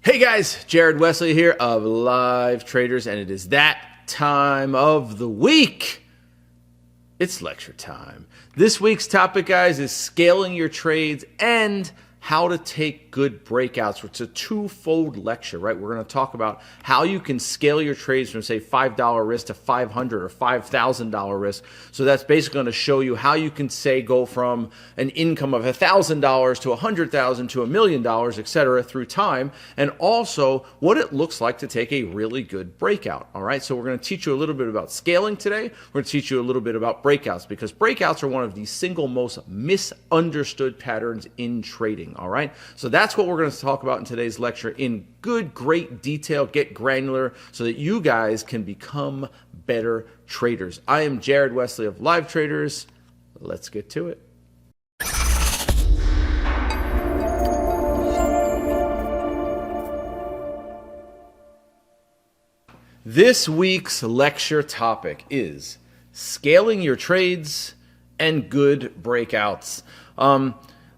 Hey guys, Jared Wesley here of Live Traders, and it is that time of the week. It's lecture time. This week's topic, guys, is scaling your trades and how to take good breakouts. It's a twofold lecture, right? We're going to talk about how you can scale your trades from, say, $5 risk to $500 or $5,000 risk. So that's basically going to show you how you can, say, go from an income of $1,000 to $100,000 to $1 million, etc., through time, and also what it looks like to take a really good breakout. All right, so we're going to teach you a little bit about scaling today. We're going to teach you a little bit about breakouts, because breakouts are one of the single most misunderstood patterns in trading. All right, so that's what we're going to talk about in today's lecture in great detail. Get granular so that you guys can become better traders. I am Jared Wesley of Live Traders. Let's get to it. This week's lecture topic is scaling your trades and good breakouts.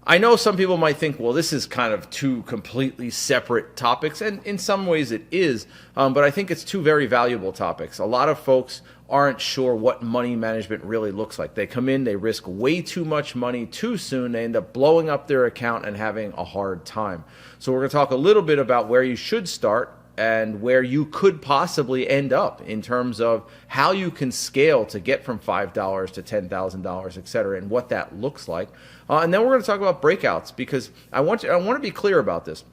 I know some people might think, well, this is kind of two completely separate topics, and in some ways it is, but I think it's two very valuable topics. A lot of folks aren't sure what money management really looks like. They come in, they risk way too much money too soon, they end up blowing up their account and having a hard time. So we're going to talk a little bit about where you should start and where you could possibly end up in terms of how you can scale to get from $5 to $10,000, et cetera, and what that looks like. And then we're going to talk about breakouts, because I want to be clear about this.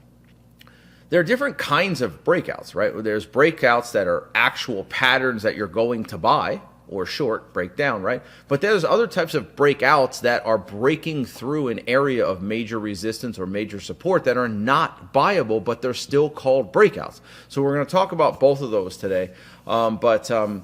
There are different kinds of breakouts, right? There's breakouts that are actual patterns that you're going to buy or short, break down, right? But there's other types of breakouts that are breaking through an area of major resistance or major support that are not buyable, but they're still called breakouts. So we're going to talk about both of those today. We're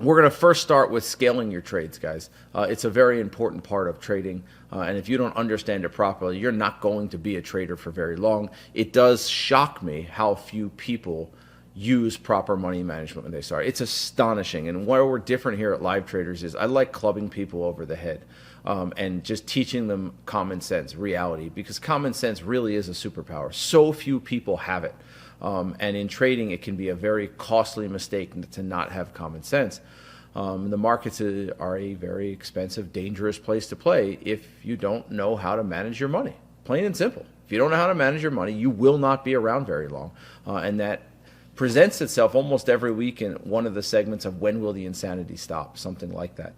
going to first start with scaling your trades, guys. It's a very important part of trading, and if you don't understand it properly, you're not going to be a trader for very long. It does shock me how few people use proper money management when they start. It's astonishing. And where we're different here at Live Traders is I like clubbing people over the head and just teaching them common sense, reality, because common sense really is a superpower. So few people have it. And in trading, it can be a very costly mistake to not have common sense. The markets are a very expensive, dangerous place to play if you don't know how to manage your money. Plain and simple. If you don't know how to manage your money, you will not be around very long. And that presents itself almost every week in one of the segments of When Will the Insanity Stop? Something like that.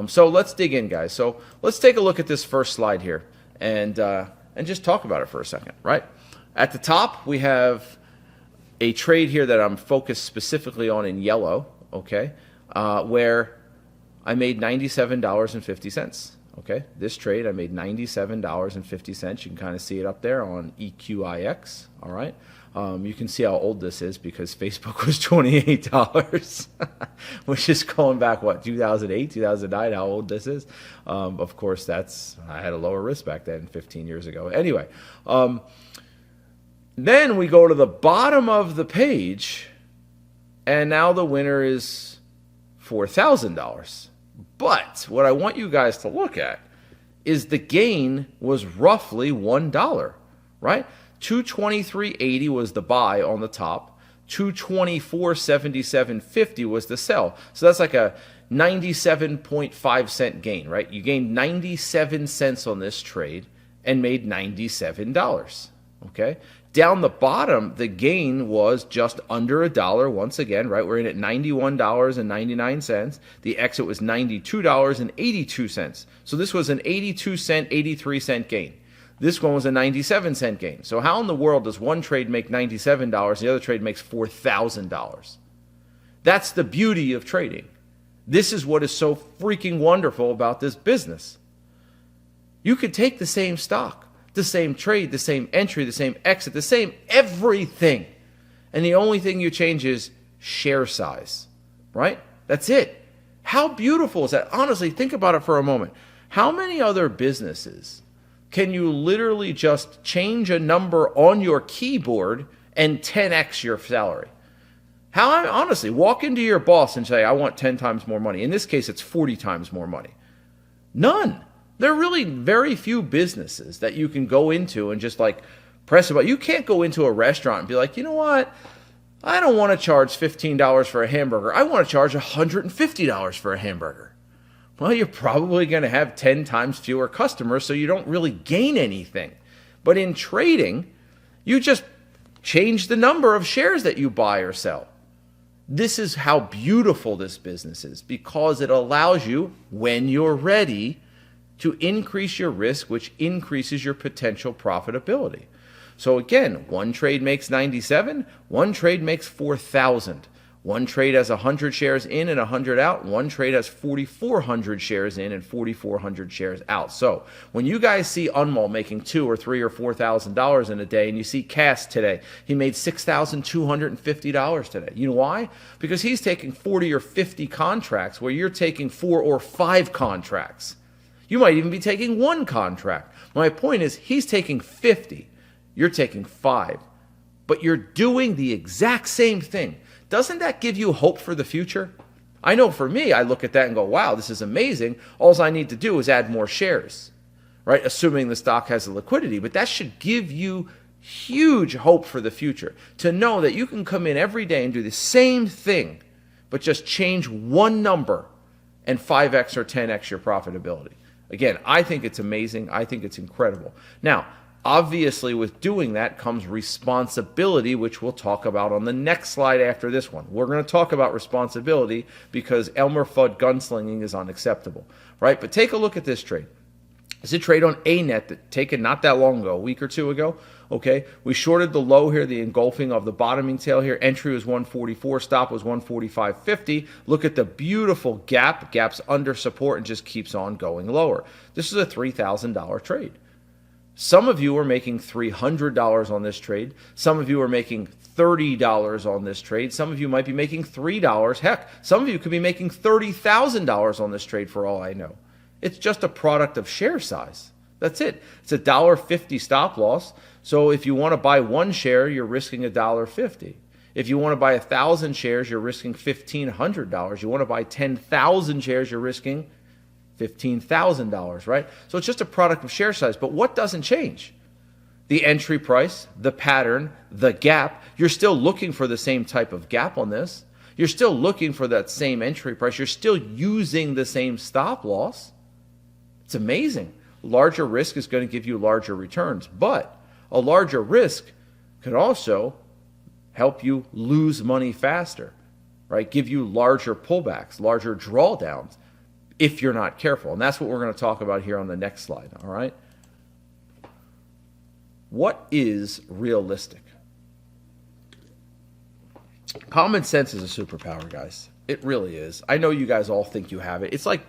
So let's dig in, guys. So let's take a look at this first slide here and just talk about it for a second, right? At the top, we have a trade here that I'm focused specifically on in yellow, okay, where I made $97.50. Okay, this trade I made $97.50. You can kind of see it up there on EQIX. All right, you can see how old this is because Facebook was $28, which is going back what, 2008, 2009. How old this is? Of course, I had a lower risk back then, 15 years ago. Anyway, then we go to the bottom of the page, and now the winner is $4,000. But what I want you guys to look at is the gain was roughly $1, right? $223.80 was the buy on the top. $224.77.50 was the sell. So that's like a 97.5 cent gain, right? You gained 97 cents on this trade and made $97, okay? Down the bottom, the gain was just under $1 once again, right? We're in at $91.99. The exit was $92.82. So this was an 82 cent, 83 cent gain. This one was a 97 cent gain. So how in the world does one trade make $97 and the other trade makes $4,000? That's the beauty of trading. This is what is so freaking wonderful about this business. You could take the same stock, the same trade, the same entry, the same exit, the same everything. And the only thing you change is share size, right? That's it. How beautiful is that? Honestly, think about it for a moment. How many other businesses can you literally just change a number on your keyboard and 10x your salary? Honestly, walk into your boss and say, I want 10 times more money. In this case, it's 40 times more money. None. There are really very few businesses that you can go into and just like Press a button. You can't go into a restaurant and be like, you know what? I don't want to charge $15 for a hamburger. I want to charge $150 for a hamburger. Well, you're probably going to have 10 times fewer customers, so you don't really gain anything. But in trading, you just change the number of shares that you buy or sell. This is how beautiful this business is, because it allows you, when you're ready, to increase your risk, which increases your potential profitability. So again, one trade makes 97, one trade makes 4,000. One trade has 100 shares in and 100 out. One trade has 4,400 shares in and 4,400 shares out. So when you guys see Unmul making $2,000 or $3,000 or $4,000 in a day, and you see Cass today, he made $6,250 today. You know why? Because he's taking 40 or 50 contracts where you're taking 4 or 5 contracts. You might even be taking 1 contract. My point is, he's taking 50. You're taking 5. But you're doing the exact same thing. Doesn't that give you hope for the future? I know for me, I look at that and go, wow, this is amazing. All I need to do is add more shares, right? Assuming the stock has the liquidity. But that should give you huge hope for the future, to know that you can come in every day and do the same thing, but just change one number and 5x or 10x your profitability. Again, I think it's amazing. I think it's incredible. Now, obviously, with doing that comes responsibility, which we'll talk about on the next slide after this one. We're going to talk about responsibility because Elmer Fudd gunslinging is unacceptable, right? But take a look at this trade. It's a trade on ANET that taken not that long ago, a week or two ago. Okay, we shorted the low here, the engulfing of the bottoming tail here. Entry was 144, stop was 145.50. Look at the beautiful gap. Gap's under support and just keeps on going lower. This is a $3,000 trade. Some of you are making $300 on this trade. Some of you are making $30 on this trade. Some of you might be making $3. Heck, some of you could be making $30,000 on this trade for all I know. It's just a product of share size. That's it. It's a $1.50 stop loss. So if you want to buy 1 share, you're risking $1.50. If you want to buy 1,000 shares, you're risking $1,500. You want to buy 10,000 shares, you're risking $15,000, right? So it's just a product of share size. But what doesn't change? The entry price, the pattern, the gap. You're still looking for the same type of gap on this. You're still looking for that same entry price. You're still using the same stop loss. It's amazing. Larger risk is going to give you larger returns, but a larger risk could also help you lose money faster, right? Give you larger pullbacks, larger drawdowns if you're not careful. And that's what we're going to talk about here on the next slide, all right? What is realistic? Common sense is a superpower, guys. It really is. I know you guys all think you have it. It's like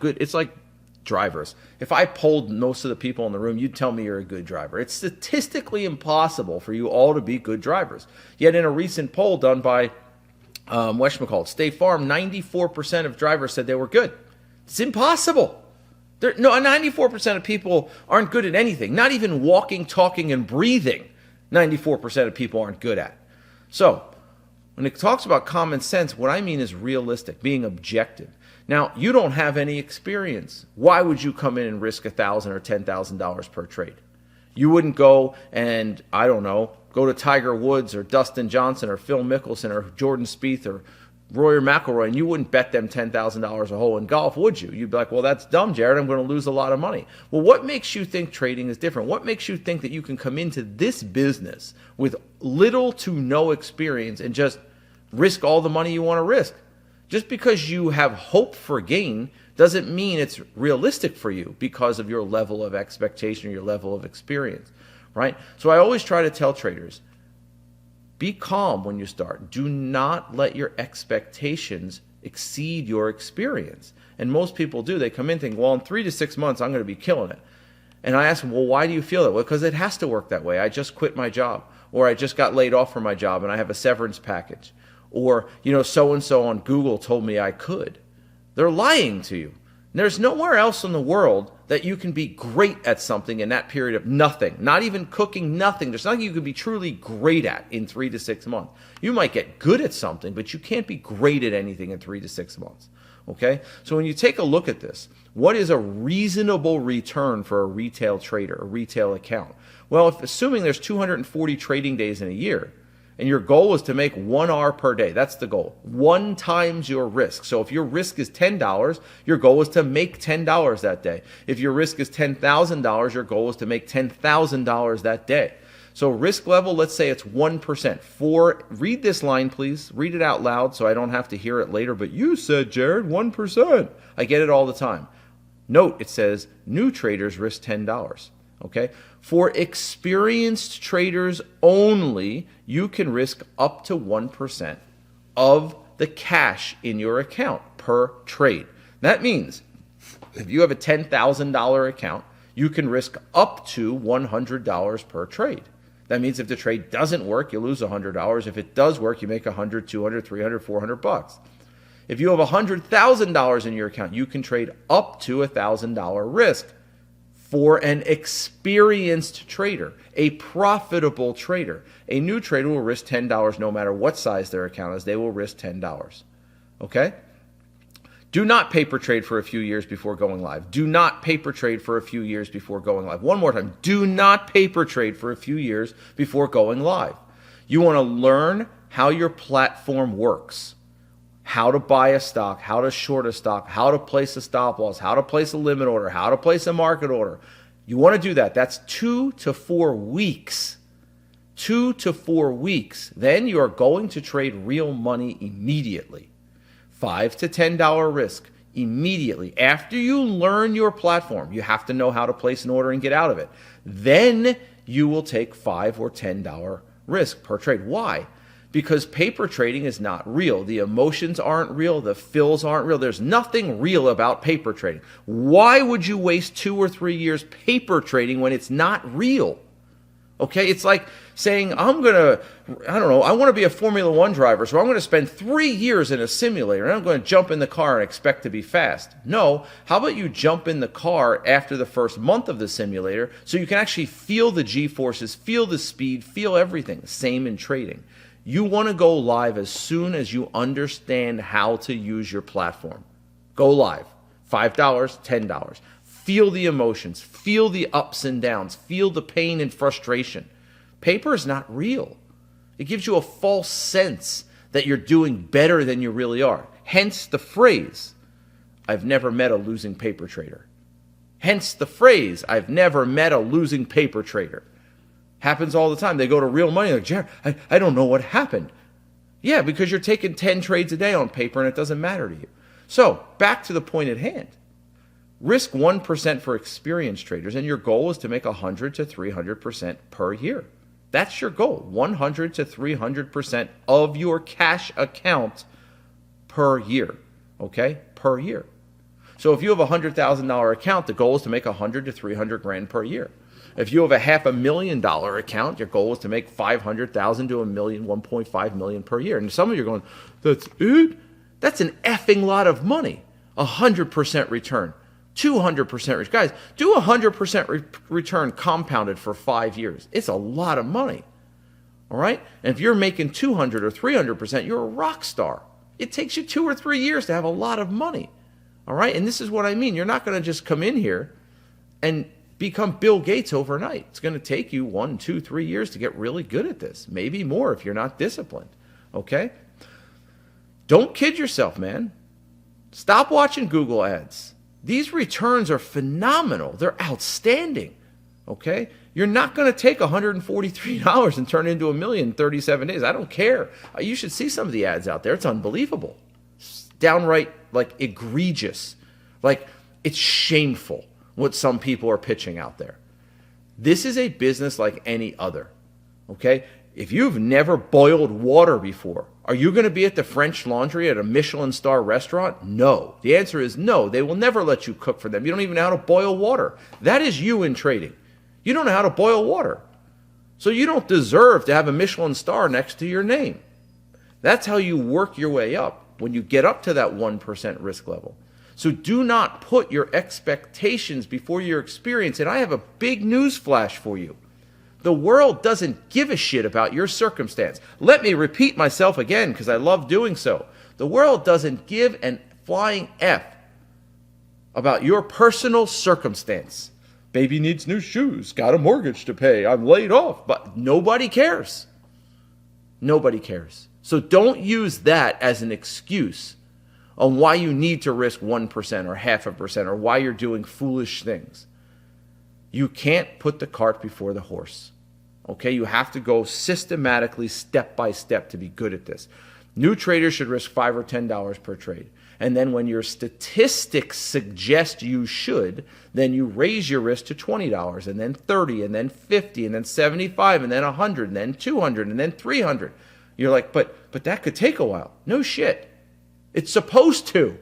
drivers. If I polled most of the people in the room, you'd tell me you're a good driver. It's statistically impossible for you all to be good drivers. Yet in a recent poll done by State Farm, 94% of drivers said they were good. It's impossible. 94% of people aren't good at anything. Not even walking, talking, and breathing, 94% of people aren't good at. So when it talks about common sense, what I mean is realistic, being objective. Now, you don't have any experience. Why would you come in and risk $1,000 or $10,000 per trade? You wouldn't go and, I don't know, go to Tiger Woods or Dustin Johnson or Phil Mickelson or Jordan Spieth or Rory McIlroy, and you wouldn't bet them $10,000 a hole in golf, would you? You'd be like, well, that's dumb, Jared. I'm going to lose a lot of money. Well, what makes you think trading is different? What makes you think that you can come into this business with little to no experience and just risk all the money you want to risk? Just because you have hope for gain doesn't mean it's realistic for you because of your level of expectation or your level of experience, right? So I always try to tell traders, be calm when you start. Do not let your expectations exceed your experience. And most people do. They come in thinking, well, in 3 to 6 months, I'm going to be killing it. And I ask them, well, why do you feel that way? Because it has to work that way. I just quit my job, or I just got laid off from my job and I have a severance package. Or, so-and-so on Google told me I could. They're lying to you. There's nowhere else in the world that you can be great at something in that period of nothing, not even cooking, nothing. There's nothing you can be truly great at in 3 to 6 months. You might get good at something, but you can't be great at anything in 3 to 6 months. Okay? So when you take a look at this, what is a reasonable return for a retail trader, a retail account? Well, if assuming there's 240 trading days in a year, and your goal is to make 1 hour per day, that's the goal. 1 times your risk. So if your risk is $10, your goal is to make $10 that day. If your risk is $10,000, your goal is to make $10,000 that day. So risk level, let's say it's 1%. Read this line, please. Read it out loud so I don't have to hear it later. But you said, Jared, 1%. I get it all the time. Note, it says new traders risk $10. Okay? For experienced traders only, you can risk up to 1% of the cash in your account per trade. That means if you have a $10,000 account, you can risk up to $100 per trade. That means if the trade doesn't work, you lose $100. If it does work, you make $100, $200, $300, $400. If you have $100,000 in your account, you can trade up to $1,000 risk. For an experienced trader, a profitable trader. A new trader will risk $10 no matter what size their account is. They will risk $10. Okay? Do not paper trade for a few years before going live. Do not paper trade for a few years before going live. One more time. Do not paper trade for a few years before going live. You want to learn how your platform works. How to buy a stock, how to short a stock, how to place a stop loss, how to place a limit order, how to place a market order. You want to do that. That's 2 to 4 weeks. 2 to 4 weeks. Then you are going to trade real money immediately. $5 to $10 risk immediately. After you learn your platform, you have to know how to place an order and get out of it. Then you will take $5 or $10 risk per trade. Why? Because paper trading is not real. The emotions aren't real. The fills aren't real. There's nothing real about paper trading. Why would you waste 2 or 3 years paper trading when it's not real? Okay, it's like saying, I want to be a Formula One driver, so I'm going to spend 3 years in a simulator, and I'm going to jump in the car and expect to be fast. No, how about you jump in the car after the first month of the simulator so you can actually feel the G-forces, feel the speed, feel everything. Same in trading. You want to go live as soon as you understand how to use your platform. Go live. $5, $10. Feel the emotions. Feel the ups and downs. Feel the pain and frustration. Paper is not real. It gives you a false sense that you're doing better than you really are. Hence the phrase, I've never met a losing paper trader. Hence the phrase, I've never met a losing paper trader. Happens all the time. They go to real money like, Jared, I don't know what happened. Yeah, because you're taking 10 trades a day on paper and it doesn't matter to you. So back to the point at hand. Risk 1% for experienced traders, and your goal is to make 100 to 300% per year. That's your goal, 100 to 300% of your cash account per year, okay, per year. So if you have a $100,000 account, the goal is to make 100 to 300 grand per year. If you have a $500,000 account, your goal is to make 500,000 to a million, 1.5 million per year. And some of you are going, that's it? That's an effing lot of money. 100% return, 200% return. Guys, do 100% return compounded for 5 years. It's a lot of money. All right? And if you're making 200 or 300%, you're a rock star. It takes you 2 or 3 years to have a lot of money. All right? And this is what I mean. You're not going to just come in here and become Bill Gates overnight. It's going to take you 1, 2, 3 years to get really good at this. Maybe more if you're not disciplined. Okay? Don't kid yourself, man. Stop watching Google ads. These returns are phenomenal. They're outstanding. Okay? You're not going to take $143 and turn it into $1 million in 37 days. I don't care. You should see some of the ads out there. It's unbelievable. It's downright like egregious. Like it's shameful what some people are pitching out there. This is a business like any other, okay? If you've never boiled water before, are you going to be at the French Laundry at a Michelin star restaurant? No. The answer is no. They will never let you cook for them. You don't even know how to boil water. That is you in trading. You don't know how to boil water. So you don't deserve to have a Michelin star next to your name. That's how you work your way up when you get up to that 1% risk level. So do not put your expectations before your experience. And I have a big news flash for you. The world doesn't give a shit about your circumstance. Let me repeat myself again because I love doing so. The world doesn't give an flying F about your personal circumstance. Baby needs new shoes, got a mortgage to pay, I'm laid off, but nobody cares. Nobody cares. So don't use that as an excuse on why you need to risk 1% or 0.5% or why you're doing foolish things. You can't put the cart before the horse. Okay, you have to go systematically, step by step to be good at this. New traders should risk $5 or $10 per trade. And then when your statistics suggest you should, then you raise your risk to $20 and then $30 and then $50 and then $75 and then $100 and then $200 and then $300. You're like, but that could take a while. No shit. It's supposed to.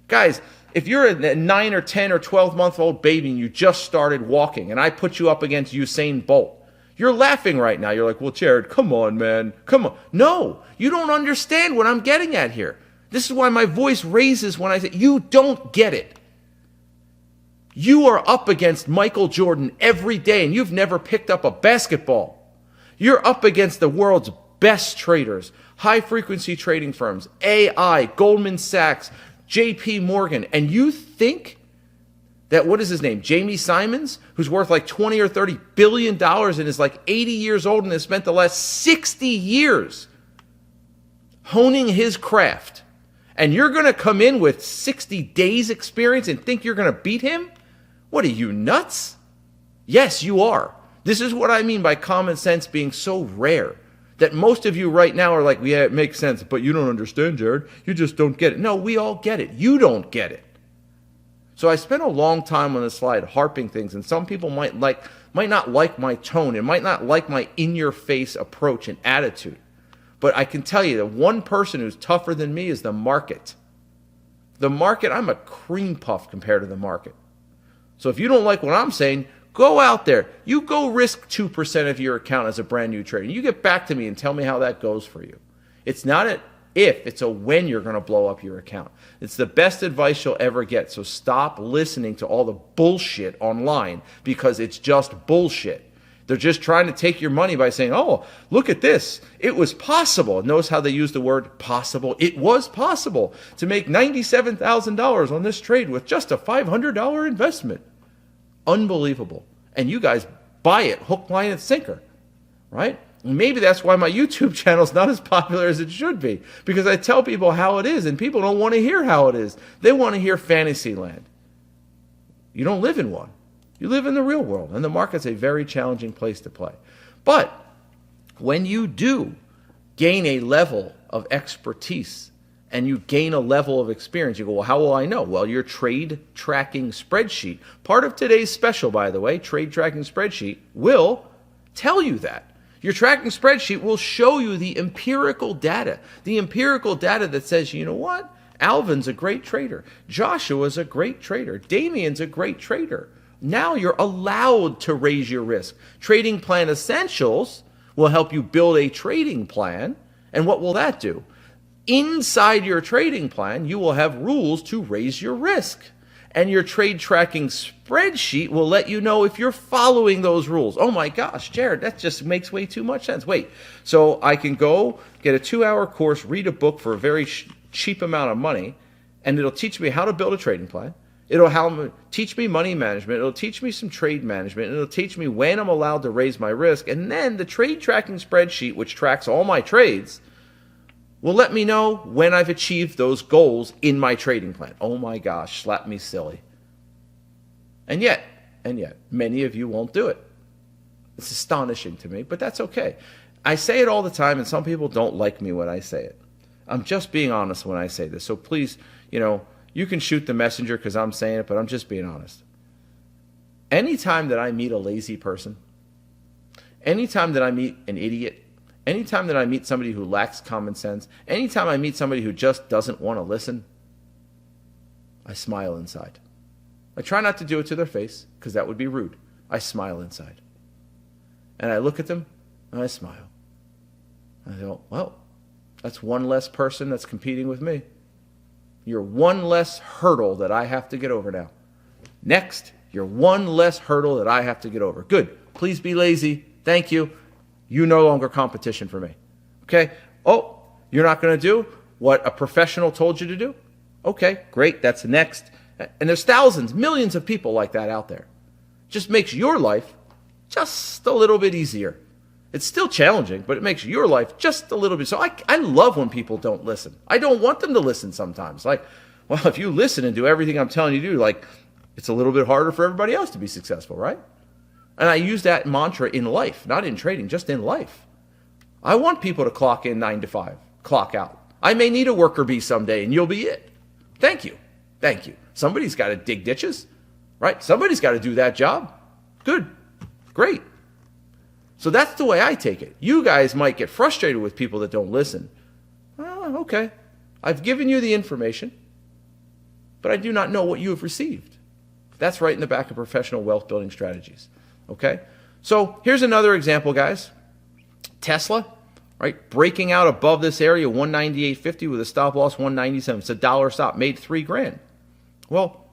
Guys, if you're a 9 or 10 or 12-month-old baby and you just started walking and I put you up against Usain Bolt, you're laughing right now. You're like, well, Jared, come on, man. Come on. No, you don't understand what I'm getting at here. This is why my voice raises when I say, you don't get it. You are up against Michael Jordan every day and you've never picked up a basketball. You're up against the world's best traders, high-frequency trading firms, AI, Goldman Sachs, JP Morgan, and you think that, what is his name, Jamie Simons, who's worth like 20 or 30 billion dollars and is like 80 years old and has spent the last 60 years honing his craft, and you're going to come in with 60 days experience and think you're going to beat him? What are you, nuts? Yes, you are. This is what I mean by common sense being so rare that most of you right now are like, yeah, it makes sense, but you don't understand, Jared. You just don't get it. No, we all get it. You don't get it. So I spent a long time on this slide harping things, and some people might not like my tone and might not like my in-your-face approach and attitude. But I can tell you that one person who's tougher than me is the market. The market, I'm a cream puff compared to the market. So if you don't like what I'm saying, go out there. You go risk 2% of your account as a brand new trader. You get back to me and tell me how that goes for you. It's not an if, it's a when you're going to blow up your account. It's the best advice you'll ever get. So stop listening to all the bullshit online because it's just bullshit. They're just trying to take your money by saying, oh, look at this. It was possible. Notice how they use the word possible. It was possible to make $97,000 on this trade with just a $500 investment. Unbelievable. And you guys buy it hook, line, and sinker, right? Maybe that's why my YouTube channel is not as popular as it should be, because I tell people how it is, and people don't want to hear how it is. They want to hear fantasy land. You don't live in one. You live in the real world, and the market's a very challenging place to play. But when you do gain a level of expertise and you gain a level of experience, you go, well, how will I know? Well, your trade tracking spreadsheet, part of today's special, by the way, trade tracking spreadsheet, will tell you that. Your tracking spreadsheet will show you the empirical data that says, you know what? Alvin's a great trader. Joshua's a great trader. Damien's a great trader. Now you're allowed to raise your risk. Trading Plan Essentials will help you build a trading plan. And what will that do? Inside your trading plan, you will have rules to raise your risk. And your trade tracking spreadsheet will let you know if you're following those rules. Oh my gosh, Jared, that just makes way too much sense. Wait, so I can go get a 2-hour course, read a book for a very cheap amount of money, and it'll teach me how to build a trading plan. It'll teach me money management. It'll teach me some trade management. It'll teach me when I'm allowed to raise my risk. And then the trade tracking spreadsheet, which tracks all my trades, will let me know when I've achieved those goals in my trading plan. Oh my gosh, slap me silly. And yet, many of you won't do it. It's astonishing to me, but that's okay. I say it all the time, and some people don't like me when I say it. I'm just being honest when I say this. So please, you can shoot the messenger because I'm saying it, but I'm just being honest. Anytime that I meet a lazy person, anytime that I meet an idiot, anytime that I meet somebody who lacks common sense, anytime I meet somebody who just doesn't want to listen, I smile inside. I try not to do it to their face because that would be rude. I smile inside. And I look at them and I smile. And I go, well, that's one less person that's competing with me. You're one less hurdle that I have to get over now. Next, you're one less hurdle that I have to get over. Good. Please be lazy. Thank you. You no longer competition for me. Okay? Oh, you're not going to do what a professional told you to do? Okay, great. That's the next. And there's thousands, millions of people like that out there. Just makes your life just a little bit easier. It's still challenging, but it makes your life just a little bit. So I love when people don't listen. I don't want them to listen sometimes. Like, well, if you listen and do everything I'm telling you to do, like, it's a little bit harder for everybody else to be successful, right? And I use that mantra in life, not in trading, just in life. I want people to clock in 9 to 5, clock out. I may need a worker bee someday, and you'll be it. Thank you. Thank you. Somebody's got to dig ditches, right? Somebody's got to do that job. Good. Great. So that's the way I take it. You guys might get frustrated with people that don't listen. Oh, okay. I've given you the information, but I do not know what you have received. That's right in the back of professional wealth building strategies. Okay? So here's another example, guys. Tesla, right? Breaking out above this area, 198.50 with a stop loss 197. It's a dollar stop, made $3,000. Well,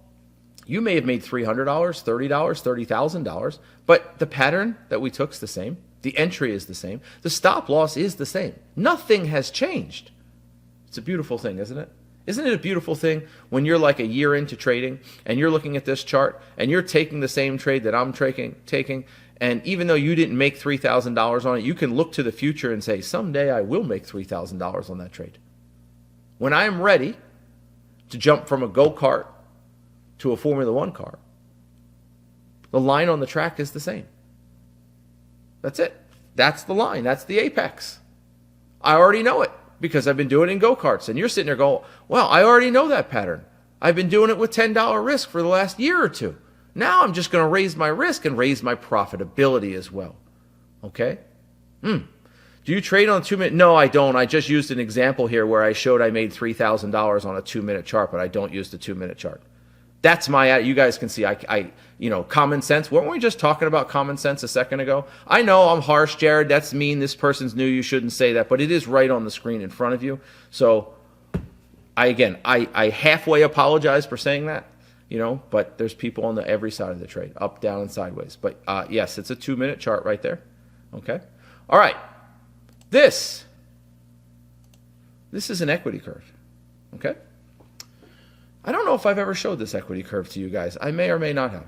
you may have made $300, $30, $30,000, but the pattern that we took is the same. The entry is the same. The stop loss is the same. Nothing has changed. It's a beautiful thing, isn't it? Isn't it a beautiful thing when you're like a year into trading and you're looking at this chart and you're taking the same trade that I'm taking, and even though you didn't make $3,000 on it, you can look to the future and say, someday I will make $3,000 on that trade. When I am ready to jump from a go-kart to a Formula One car, the line on the track is the same. That's it. That's the line. That's the apex. I already know it because I've been doing it in go-karts. And you're sitting there going, well, I already know that pattern. I've been doing it with $10 risk for the last year or two. Now I'm just going to raise my risk and raise my profitability as well. Okay? Do you trade on a 2-minute? No, I don't. I just used an example here where I showed I made $3,000 on a 2-minute chart, but I don't use the 2-minute chart. That's my, you guys can see, common sense. Weren't we just talking about common sense a second ago? I know I'm harsh, Jared. That's mean. This person's new. You shouldn't say that, but it is right on the screen in front of you. So I halfway apologize for saying that, but there's people on every side of the trade, up, down, and sideways. But yes, it's a 2-minute chart right there. Okay. All right. This is an equity curve. Okay. I don't know if I've ever showed this equity curve to you guys. I may or may not have.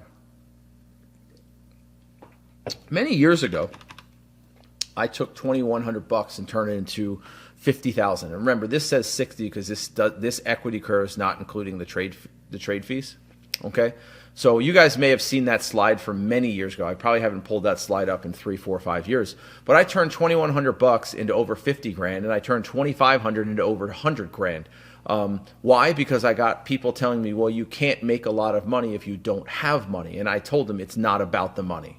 Many years ago, I took $2,100 and turned it into $50,000. And remember, this says 60 because this equity curve is not including the trade fees. Okay, so you guys may have seen that slide from many years ago. I probably haven't pulled that slide up in 3, 4, 5 years. But I turned $2,100 into over $50,000, and I turned $2,500 into over $100,000. Why? Because I got people telling me, well, you can't make a lot of money if you don't have money. And I told them it's not about the money.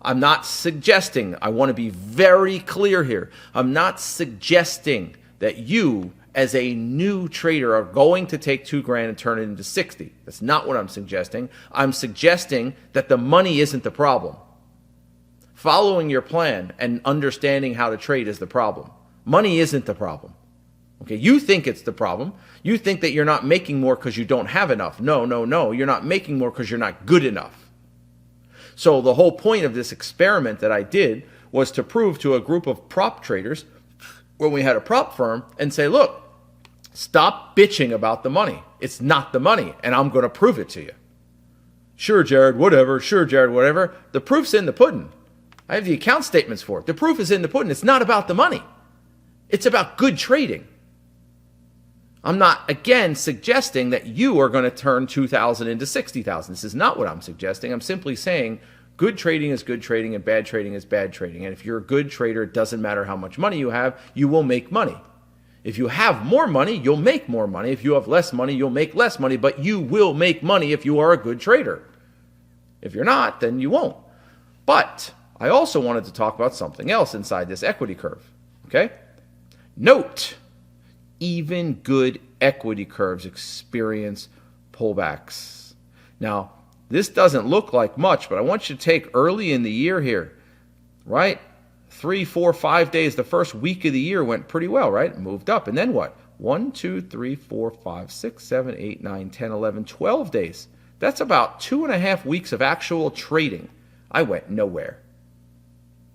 I'm not suggesting, I want to be very clear here, I'm not suggesting that you as a new trader are going to take $2,000 and turn it into 60. That's not what I'm suggesting. I'm suggesting that the money isn't the problem. Following your plan and understanding how to trade is the problem. Money isn't the problem. Okay, you think it's the problem. You think that you're not making more because you don't have enough. No. You're not making more because you're not good enough. So the whole point of this experiment that I did was to prove to a group of prop traders when we had a prop firm and say, look, stop bitching about the money. It's not the money, and I'm going to prove it to you. Sure, Jared, whatever. Sure, Jared, whatever. The proof's in the pudding. I have the account statements for it. The proof is in the pudding. It's not about the money. It's about good trading. I'm not, again, suggesting that you are going to turn 2,000 into 60,000. This is not what I'm suggesting. I'm simply saying good trading is good trading and bad trading is bad trading. And if you're a good trader, it doesn't matter how much money you have, you will make money. If you have more money, you'll make more money. If you have less money, you'll make less money, but you will make money if you are a good trader. If you're not, then you won't. But I also wanted to talk about something else inside this equity curve. Okay? Note, even good equity curves experience pullbacks. Now, this doesn't look like much, but I want you to take early in the year here, right? 3, 4, 5 days, the first week of the year went pretty well, right? Moved up. And then what? 1, 2, 3, 4, 5, 6, 7, 8, 9, 10, 11, 12 days. That's about 2.5 weeks of actual trading. I went nowhere.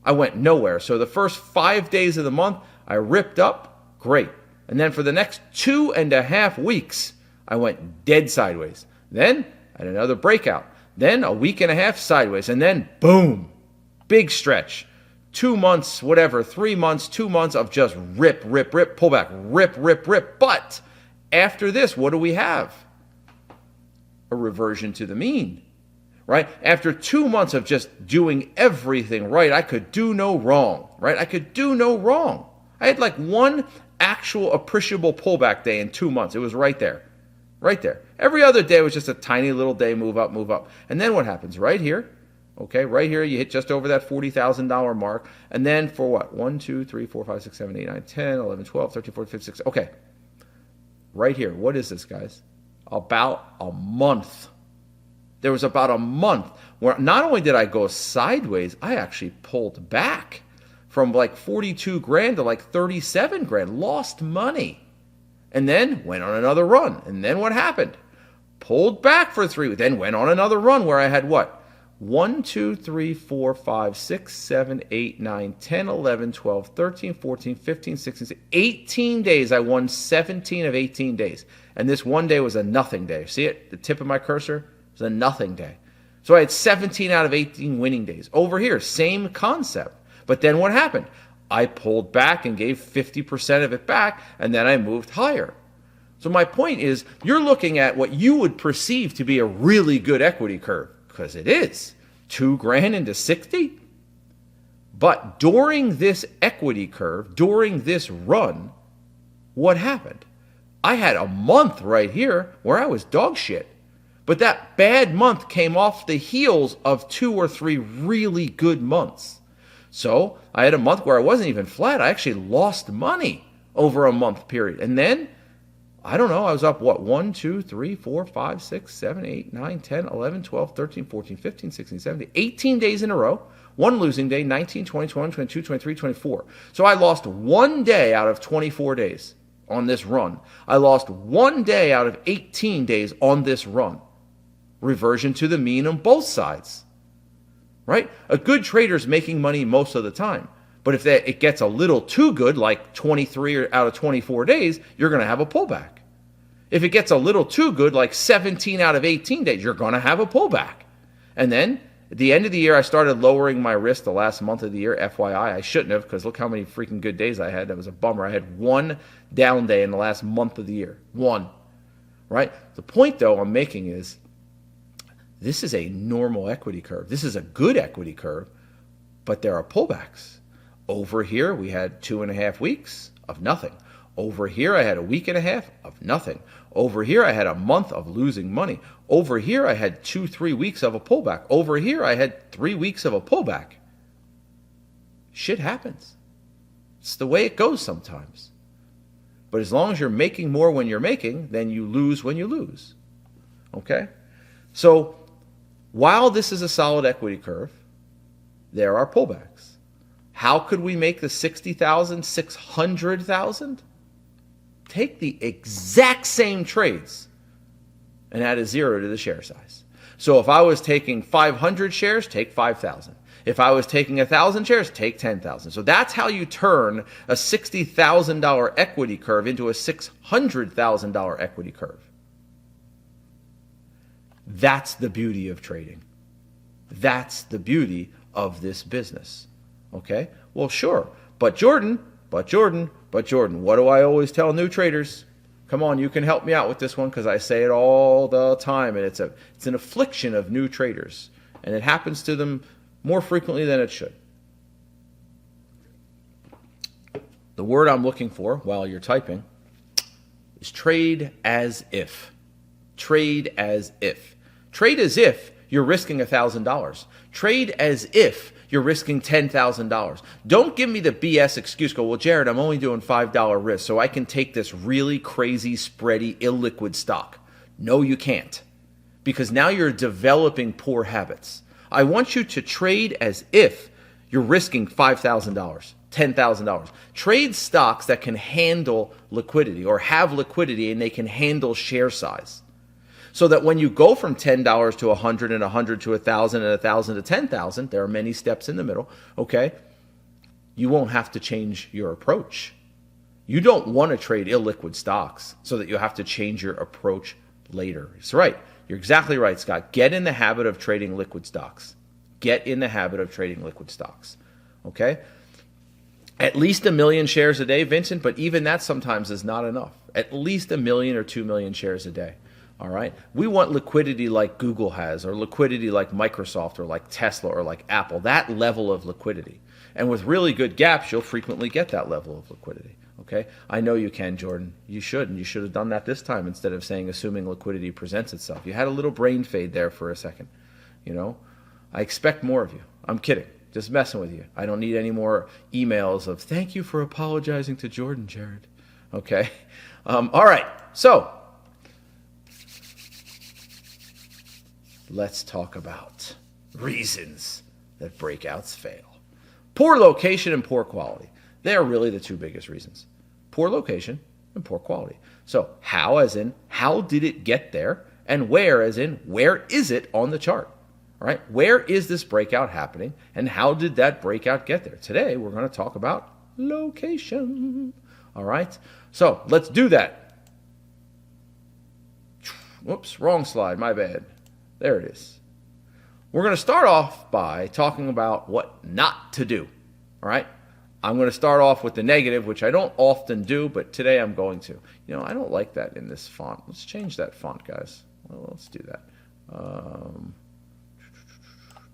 So the first 5 days of the month, I ripped up. Great. And then for the next 2.5 weeks, I went dead sideways. Then I had another breakout. Then a week and a half sideways. And then boom, big stretch. 2 months, whatever, 3 months, 2 months of just rip, rip, rip, pullback, rip, rip, rip. But after this, what do we have? A reversion to the mean, right? After 2 months of just doing everything right, I could do no wrong, right? I could do no wrong. I had like one actual appreciable pullback day in 2 months. It was right there. Right there. Every other day was just a tiny little day, move up, move up. And then what happens? Right here, okay, right here, you hit just over that $40,000 mark. And then for what? 1, 2, 3, 4, 5, 6, 7, 8, 9, 10, 11, 12, 13, 14, 15, 16. Okay. Right here. What is this, guys? About a month. There was about a month where not only did I go sideways, I actually pulled back from like 42 grand to like 37 grand. Lost money. And then went on another run. And then what happened? Pulled back for 3 weeks. Then went on another run where I had what? 1, 2, 3, 4, 5, 6, 7, 8, 9, 10, 11, 12, 13, 14, 15, 16, 18 days. I won 17 of 18 days. And this one day was a nothing day. See it? The tip of my cursor was a nothing day. So I had 17 out of 18 winning days. Over here, same concept. But then what happened? I pulled back and gave 50% of it back, and then I moved higher. So my point is, you're looking at what you would perceive to be a really good equity curve, because it is. 2 grand into 60. But during this equity curve, during this run, what happened? I had a month right here where I was dog shit. But that bad month came off the heels of 2 or 3 really good months. So I had a month where I wasn't even flat. I actually lost money over a month period. And then, I don't know, I was up, what, 1, 2, 3, 4, 5, 6, 7, 8, 9, 10, 11, 12, 13, 14, 15, 16, 17, 18 days in a row. One losing day, 19, 20, 21, 22, 23, 24. So I lost 1 day out of 24 days on this run. I lost 1 day out of 18 days on this run. Reversion to the mean on both sides. Right? A good trader's making money most of the time. But if it gets a little too good, like 23 out of 24 days, you're going to have a pullback. If it gets a little too good, like 17 out of 18 days, you're going to have a pullback. And then at the end of the year, I started lowering my risk the last month of the year. FYI, I shouldn't have, because look how many freaking good days I had. That was a bummer. I had 1 down day in the last month of the year. 1. Right? The point, though, I'm making is, this is a normal equity curve. This is a good equity curve, but there are pullbacks. Over here, we had 2.5 weeks of nothing. Over here, I had a week and a half of nothing. Over here, I had a month of losing money. Over here, I had 2-3 weeks of a pullback. Over here, I had 3 weeks of a pullback. Shit happens. It's the way it goes sometimes. But as long as you're making more when you're making, then you lose when you lose. Okay? So, while this is a solid equity curve, there are pullbacks. How could we make the 60,000, 600,000? Take the exact same trades and add a 0 to the share size. So if I was taking 500 shares, take 5,000. If I was taking 1,000 shares, take 10,000. So that's how you turn a $60,000 equity curve into a $600,000 equity curve. That's the beauty of trading. That's the beauty of this business. Okay? Well, sure. But Jordan, what do I always tell new traders? Come on, you can help me out with this one, because I say it all the time, and it's an affliction of new traders, and it happens to them more frequently than it should. The word I'm looking for while you're typing is trade as if. Trade as if. Trade as if you're risking $1,000. Trade as if you're risking $10,000. Don't give me the BS excuse. Go, well, Jared, I'm only doing $5 risk, so I can take this really crazy, spready, illiquid stock. No, you can't, because now you're developing poor habits. I want you to trade as if you're risking $5,000, $10,000. Trade stocks that can handle liquidity or have liquidity, and they can handle share size. So that when you go from $10 to $100 and $100 to $1,000 and $1,000 to $10,000, there are many steps in the middle, okay? You won't have to change your approach. You don't want to trade illiquid stocks so that you have to change your approach later. That's right. You're exactly right, Scott. Get in the habit of trading liquid stocks. Get in the habit of trading liquid stocks. Okay? At least 1 million shares a day, Vincent, but even that sometimes is not enough. At least 1 million or 2 million shares a day. All right? We want liquidity like Google has, or liquidity like Microsoft, or like Tesla, or like Apple. That level of liquidity. And with really good gaps, you'll frequently get that level of liquidity. Okay? I know you can, Jordan. You should, and you should have done that this time instead of saying assuming liquidity presents itself. You had a little brain fade there for a second. You know? I expect more of you. I'm kidding. Just messing with you. I don't need any more emails of thank you for apologizing to Jordan, Jared. Okay? All right. So, let's talk about reasons that breakouts fail. Poor location and poor quality. They are really the two biggest reasons. Poor location and poor quality. So, how as in, how did it get there? And where as in, where is it on the chart? All right, where is this breakout happening, and how did that breakout get there? Today, we're going to talk about location. All right, so let's do that. Whoops, wrong slide, my bad. There it is. We're going to start off by talking about what not to do. All right, I'm going to start off with the negative, which I don't often do, but today I'm going to. You know, I don't like that in this font. Let's change that font, guys. Well, let's do that.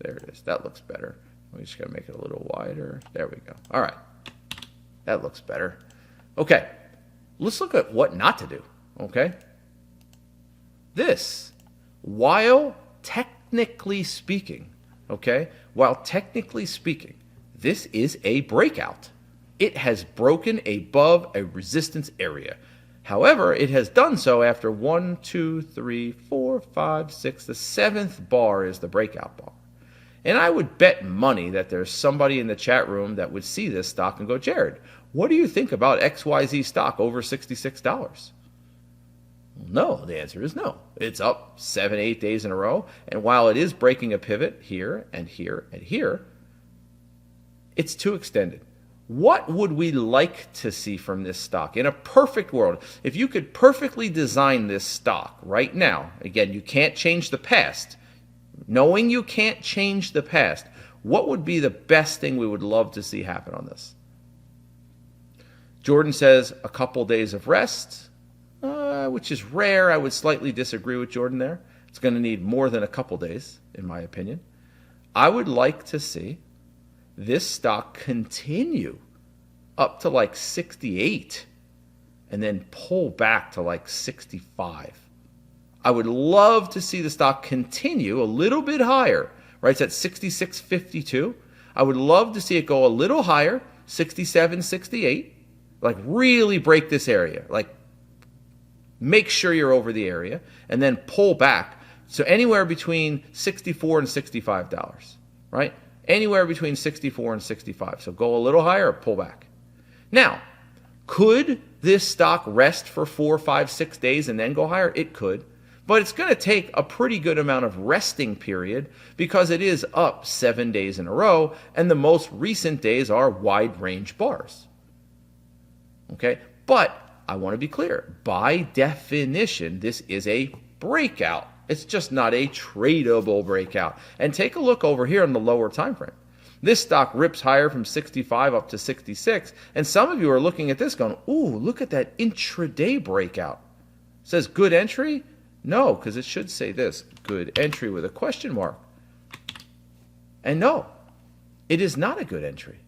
There it is. That looks better. We just got to make it a little wider. There we go. All right. That looks better. Okay. Let's look at what not to do. Okay. This, while technically speaking, this is a breakout. It has broken above a resistance area. However, it has done so after 1, 2, 3, 4, 5, 6. The seventh bar is the breakout bar. And I would bet money that there's somebody in the chat room that would see this stock and go, Jared, what do you think about XYZ stock over $66? Well, no, the answer is no. It's up 7, 8 days in a row. And while it is breaking a pivot here and here and here, it's too extended. What would we like to see from this stock? In a perfect world, if you could perfectly design this stock right now, again, you can't change the past. Knowing you can't change the past, what would be the best thing we would love to see happen on this? Jordan says a couple days of rest, which is rare. I would slightly disagree with Jordan there. It's going to need more than a couple days, in my opinion. I would like to see this stock continue up to like 68 and then pull back to like 65. I would love to see the stock continue a little bit higher, right? It's at 66.52. I would love to see it go a little higher, 67, 68, like really break this area, like make sure you're over the area, and then pull back. So anywhere between $64 and $65, right? Anywhere between 64 and 65. So go a little higher or pull back. Now, could this stock rest for 4, 5, 6 days and then go higher? It could. But it's going to take a pretty good amount of resting period because it is up 7 days in a row, and the most recent days are wide range bars. Okay? But I want to be clear. By definition, this is a breakout. It's just not a tradable breakout. And take a look over here on the lower time frame. This stock rips higher from 65 up to 66, and some of you are looking at this going, ooh, look at that intraday breakout. It says good entry? No, because it should say this, good entry with a question mark. And no, it is not a good entry.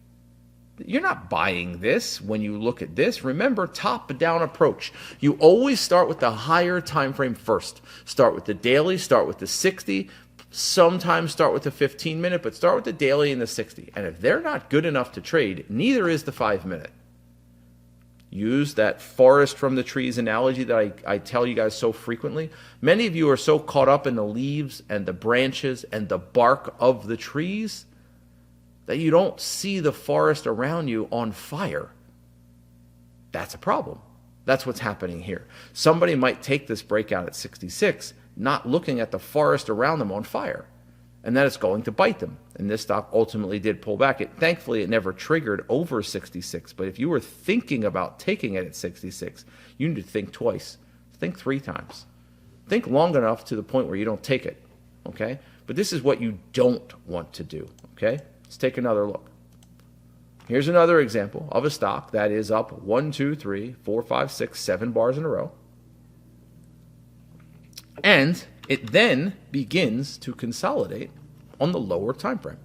You're not buying this when you look at this. Remember, top-down approach. You always start with the higher time frame first. Start with the daily, start with the 60, sometimes start with the 15-minute, but start with the daily and the 60. And if they're not good enough to trade, neither is the 5-minute. Use that forest from the trees analogy that I tell you guys so frequently. Many of you are so caught up in the leaves and the branches and the bark of the trees that you don't see the forest around you on fire. That's a problem. That's what's happening here. Somebody might take this breakout at 66, not looking at the forest around them on fire. and that it's going to bite them. And this stock ultimately did pull back. Thankfully, it never triggered over 66. But if you were thinking about taking it at 66, you need to think twice. Think 3 times. Think long enough to the point where you don't take it, okay? But this is what you don't want to do, okay? Let's take another look. Here's another example of a stock that is up 1, 2, 3, 4, 5, 6, 7 bars in a row. And it then begins to consolidate on the lower time frame,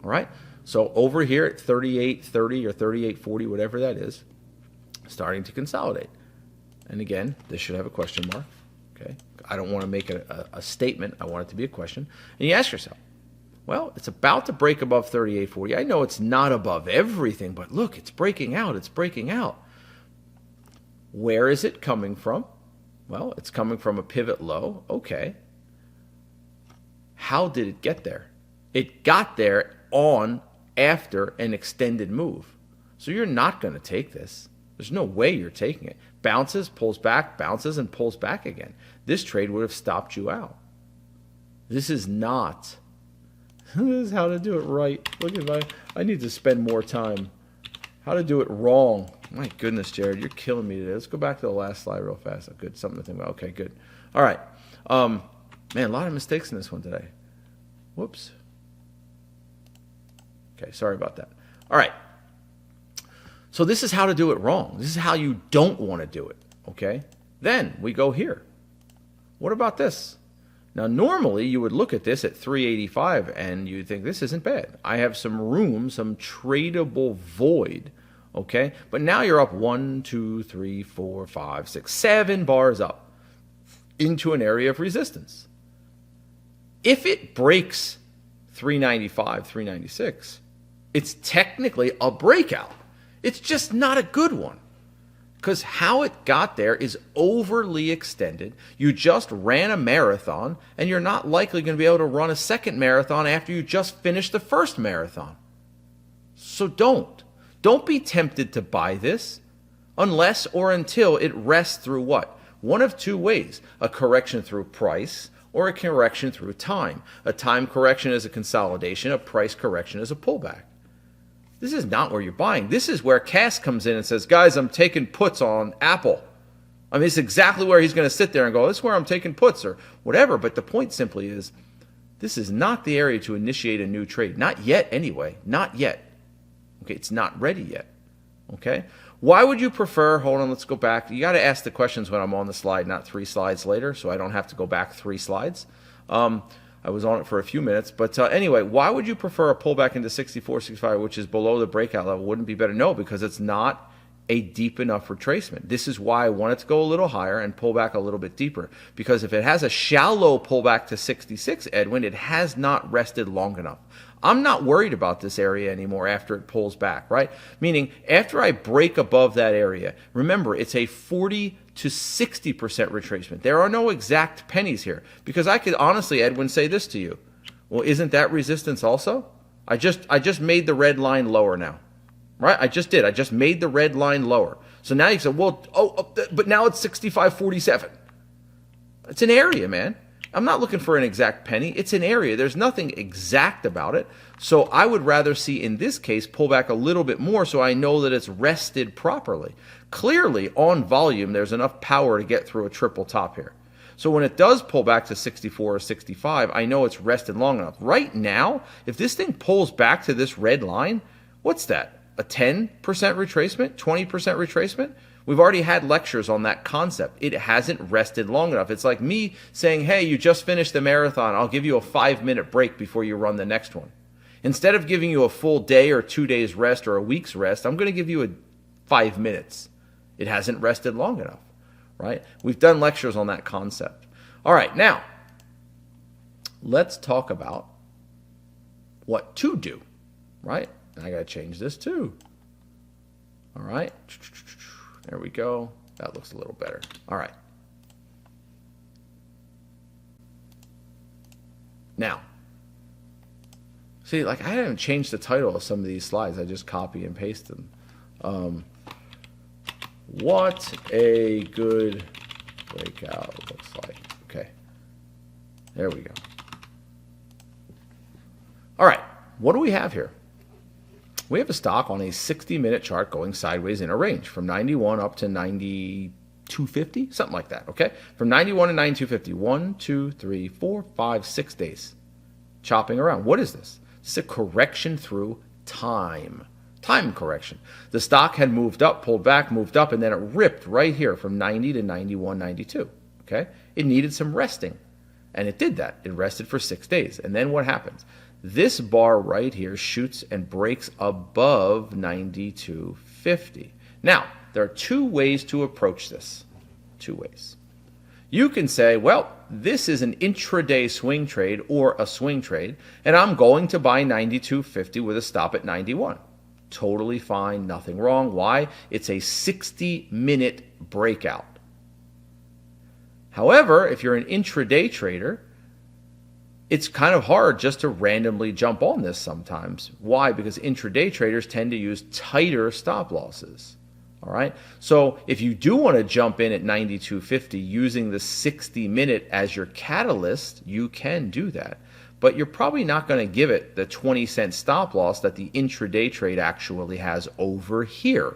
all right? So over here at 38.30 or 38.40, whatever that is, starting to consolidate. And again, this should have a question mark, okay? I don't want to make a statement. I want it to be a question. And you ask yourself, well, it's about to break above 38.40. I know it's not above everything, but look, it's breaking out. It's breaking out. Where is it coming from? Well, it's coming from a pivot low. Okay. How did it get there? It got there after an extended move. So you're not going to take this. There's no way you're taking it. Bounces, pulls back, bounces, and pulls back again. This trade would have stopped you out. This is not. This is how to do it right. Look at I need to spend more time. How to do it wrong. My goodness, Jared, you're killing me today. Let's go back to the last slide real fast. Oh, good, something to think about. Okay, good. All right. Man, a lot of mistakes in this one today. Whoops. Okay, sorry about that. All right. So this is how to do it wrong. This is how you don't want to do it, okay? Then we go here. What about this? Now, normally you would look at this at 385 and you think this isn't bad. I have some room, some tradable void, okay? But now you're up 1, 2, 3, 4, 5, 6, 7 bars up into an area of resistance. If it breaks 395, 396, it's technically a breakout. It's just not a good one. Because how it got there is overly extended. You just ran a marathon, and you're not likely going to be able to run a second marathon after you just finished the first marathon. So don't be tempted to buy this unless or until it rests through what? One of 2 ways. A correction through price or a correction through time. A time correction is a consolidation. A price correction is a pullback. This is not where you're buying. This is where Cass comes in and says, guys, I'm taking puts on Apple. I mean, it's exactly where he's going to sit there and go, this is where I'm taking puts or whatever. But the point simply is, this is not the area to initiate a new trade. Not yet anyway. Not yet. Okay, it's not ready yet. Okay? Why would you prefer, hold on, let's go back. You got to ask the questions when I'm on the slide, not 3 slides later, so I don't have to go back 3 slides. I was on it for a few minutes. But anyway, why would you prefer a pullback into 64, 65, which is below the breakout level? Wouldn't be better? No, because it's not a deep enough retracement. This is why I want it to go a little higher and pull back a little bit deeper. Because if it has a shallow pullback to 66, Edwin, it has not rested long enough. I'm not worried about this area anymore after it pulls back, right? Meaning, after I break above that area, remember, it's a 40 to 60% retracement. There are no exact pennies here. Because I could honestly, Edwin, say this to you. Well, isn't that resistance also? I just made the red line lower now. Right? I just did. I just made the red line lower. So now you say, well, but now it's 65.47. It's an area, man. I'm not looking for an exact penny. It's an area. There's nothing exact about it. So I would rather see, in this case, pull back a little bit more so I know that it's rested properly. Clearly, on volume, there's enough power to get through a triple top here. So when it does pull back to 64 or 65, I know it's rested long enough. Right now, if this thing pulls back to this red line, what's that? A 10% retracement? 20% retracement? We've already had lectures on that concept. It hasn't rested long enough. It's like me saying, hey, you just finished the marathon. I'll give you a 5-minute break before you run the next one. Instead of giving you a full day or 2 days rest or a week's rest, I'm going to give you 5 minutes. It hasn't rested long enough, right? We've done lectures on that concept. All right, now, let's talk about what to do, right? I got to change this too. All right. There we go. That looks a little better. All right. Now, see, like I haven't changed the title of some of these slides. I just copy and paste them. What a good breakout looks like. Okay. There we go. All right, what do we have here? We have a stock on a 60-minute chart going sideways in a range from 91 up to 9250, something like that, okay? From 91 to 9250, 1, 2, 3, 4, 5, 6 days. Chopping around. What is this? This is a correction through time. Time correction. The stock had moved up, pulled back, moved up, and then it ripped right here from 90 to 91, 92, okay? It needed some resting, and it did that. It rested for 6 days, and then what happens? This bar right here shoots and breaks above 92.50. Now, there are two ways to approach this. Two ways. You can say, well, this is an intraday swing trade or a swing trade, and I'm going to buy 92.50 with a stop at 91. Totally fine, nothing wrong. Why? It's a 60-minute breakout. However, if you're an intraday trader, it's kind of hard just to randomly jump on this sometimes. Why? Because intraday traders tend to use tighter stop losses. All right. So if you do want to jump in at 92.50 using the 60-minute as your catalyst, you can do that. But you're probably not going to give it the 20-cent stop loss that the intraday trade actually has over here.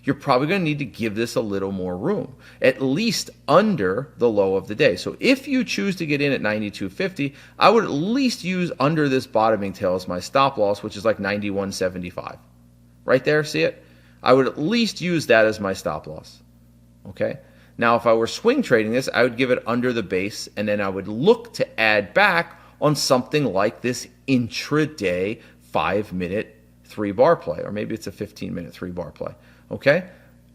You're probably going to need to give this a little more room, at least under the low of the day. So if you choose to get in at 92.50, I would at least use under this bottoming tail as my stop loss, which is like 91.75. Right there, see it? I would at least use that as my stop loss. Okay? Now, if I were swing trading this, I would give it under the base, and then I would look to add back on something like this intraday 5-minute 3-bar play, or maybe it's a 15-minute 3-bar play. Okay,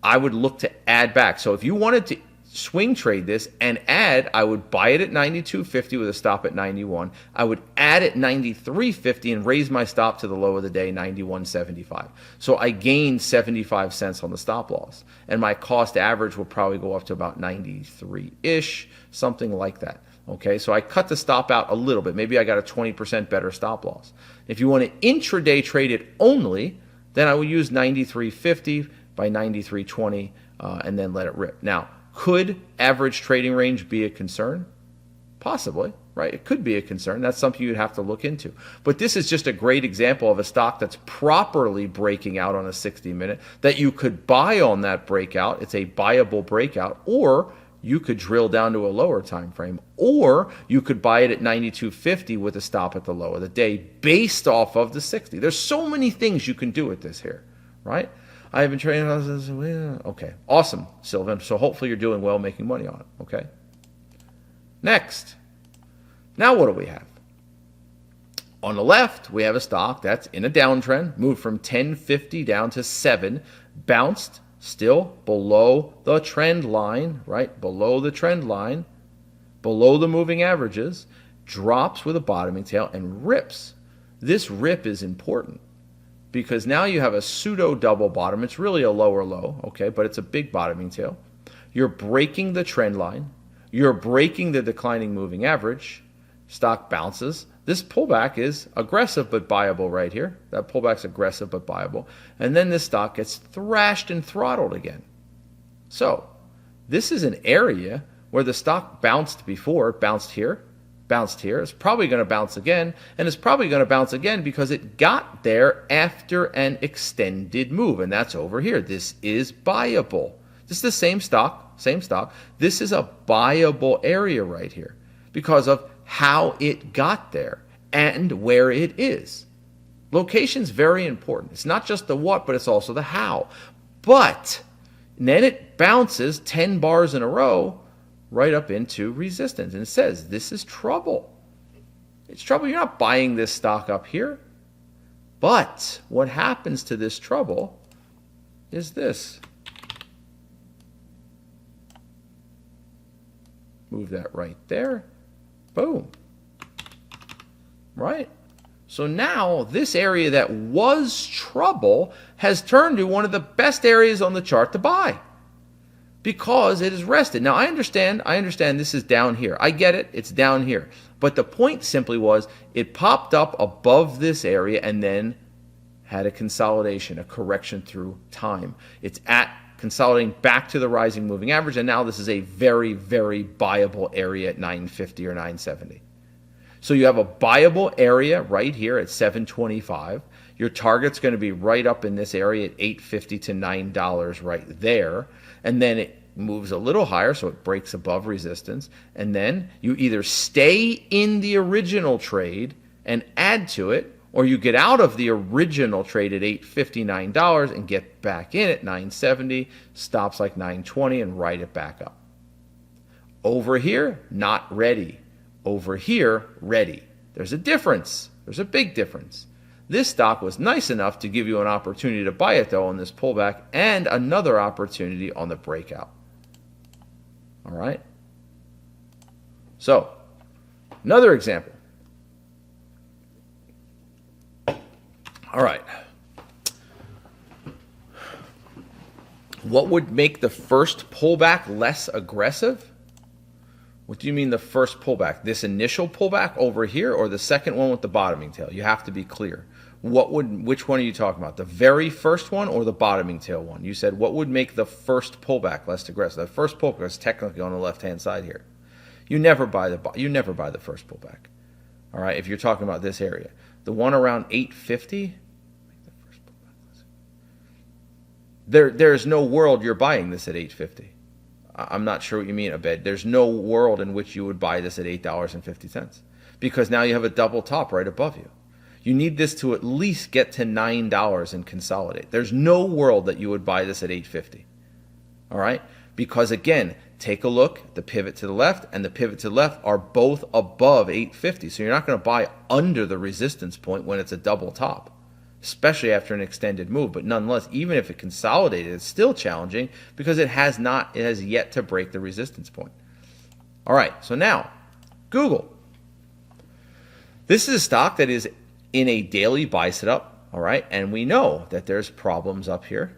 I would look to add back. So if you wanted to swing trade this and add, I would buy it at 92.50 with a stop at 91. I would add at 93.50 and raise my stop to the low of the day, 91.75. So I gained 75 cents on the stop loss. And my cost average will probably go up to about 93-ish, something like that. Okay, so I cut the stop out a little bit. Maybe I got a 20% better stop loss. If you want to intraday trade it only, then I would use 93.50 by 93.20 and then let it rip. Now, could average trading range be a concern? Possibly, right? It could be a concern. That's something you'd have to look into. But this is just a great example of a stock that's properly breaking out on a 60-minute that you could buy on that breakout. It's a buyable breakout, or you could drill down to a lower time frame, or you could buy it at 92.50 with a stop at the low of the day based off of the 60. There's so many things you can do with this here, right? I have been trading. Okay, awesome, Sylvan. So hopefully you're doing well, making money on it, okay? Next. Now what do we have? On the left, we have a stock that's in a downtrend, moved from 10.50 down to 7, bounced, still below the trend line, right? Below the trend line, below the moving averages, drops with a bottoming tail and rips. This rip is important because now you have a pseudo double bottom. It's really a lower low, okay, but it's a big bottoming tail. You're breaking the trend line. You're breaking the declining moving average. Stock bounces. This pullback is aggressive but buyable right here. That pullback's aggressive but buyable. And then this stock gets thrashed and throttled again. So this is an area where the stock bounced before. It bounced here, bounced here. It's probably going to bounce again. And it's probably going to bounce again because it got there after an extended move. And that's over here. This is buyable. This is the same stock, same stock. This is a buyable area right here because of how it got there and where it is. Location's very important. It's not just the what, but it's also the how. But then it bounces 10 bars in a row right up into resistance. And it says, this is trouble. It's trouble. You're not buying this stock up here. But what happens to this trouble is this. Move that right there. Boom. Right? So now this area that was trouble has turned to one of the best areas on the chart to buy because it is rested. Now I understand this is down here. I get it. It's down here. But the point simply was it popped up above this area and then had a consolidation, a correction through time. It's at consolidating back to the rising moving average, and now this is a very, very buyable area at 950 or 970. So you have a buyable area right here at 725. Your target's going to be right up in this area at $8.50 to $9 right there. And then it moves a little higher, so it breaks above resistance. And then you either stay in the original trade and add to it, or you get out of the original trade at $8.59 and get back in at $9.70, stops like $9.20 and write it back up. Over here, not ready. Over here, ready. There's a difference. There's a big difference. This stock was nice enough to give you an opportunity to buy it, though, on this pullback, and another opportunity on the breakout. All right? So, another example. All right. What would make the first pullback less aggressive? What do you mean the first pullback? This initial pullback over here, or the second one with the bottoming tail? You have to be clear. Which one are you talking about? The very first one or the bottoming tail one? You said what would make the first pullback less aggressive? The first pullback is technically on the left-hand side here. You never buy the first pullback. All right, if you're talking about this area. The one around 850, there's no world you're buying this at 850. I'm not sure what you mean, Abed. There's no world in which you would buy this at $8.50 because now you have a double top right above you. You need this to at least get to $9 and consolidate. There's no world that you would buy this at $8.50. All right? Because again, take a look, the pivot to the left and the pivot to the left are both above $8.50. So you're not going to buy under the resistance point when it's a double top, especially after an extended move. But nonetheless, even if it consolidated, it's still challenging because it has yet to break the resistance point. All right, so now, Google. This is a stock that is in a daily buy setup, all right? And we know that there's problems up here,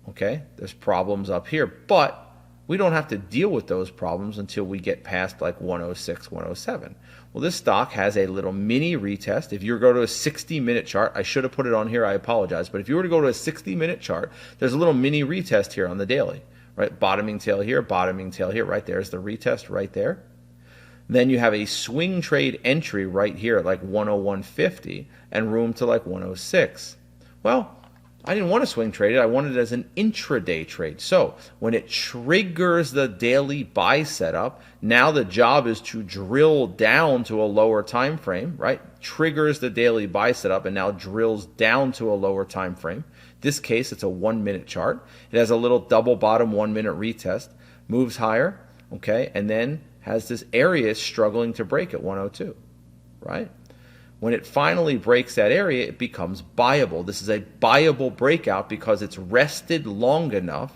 okay? There's problems up here, but we don't have to deal with those problems until we get past like 106, 107. Well, this stock has a little mini retest. If you were to go to a 60-minute chart, I should have put it on here, I apologize, but if you were to go to a 60-minute chart, there's a little mini retest here on the daily, right? Bottoming tail here, right there's the retest right there. Then you have a swing trade entry right here at like 101.50 and room to like 106. Well, I didn't want to swing trade it. I wanted it as an intraday trade. So when it triggers the daily buy setup, now the job is to drill down to a lower time frame, right? Triggers the daily buy setup and now drills down to a lower time frame. This case, it's a 1-minute chart. It has a little double bottom 1-minute retest, moves higher, okay, and then has this area struggling to break at 102, right? When it finally breaks that area, it becomes buyable. This is a buyable breakout because it's rested long enough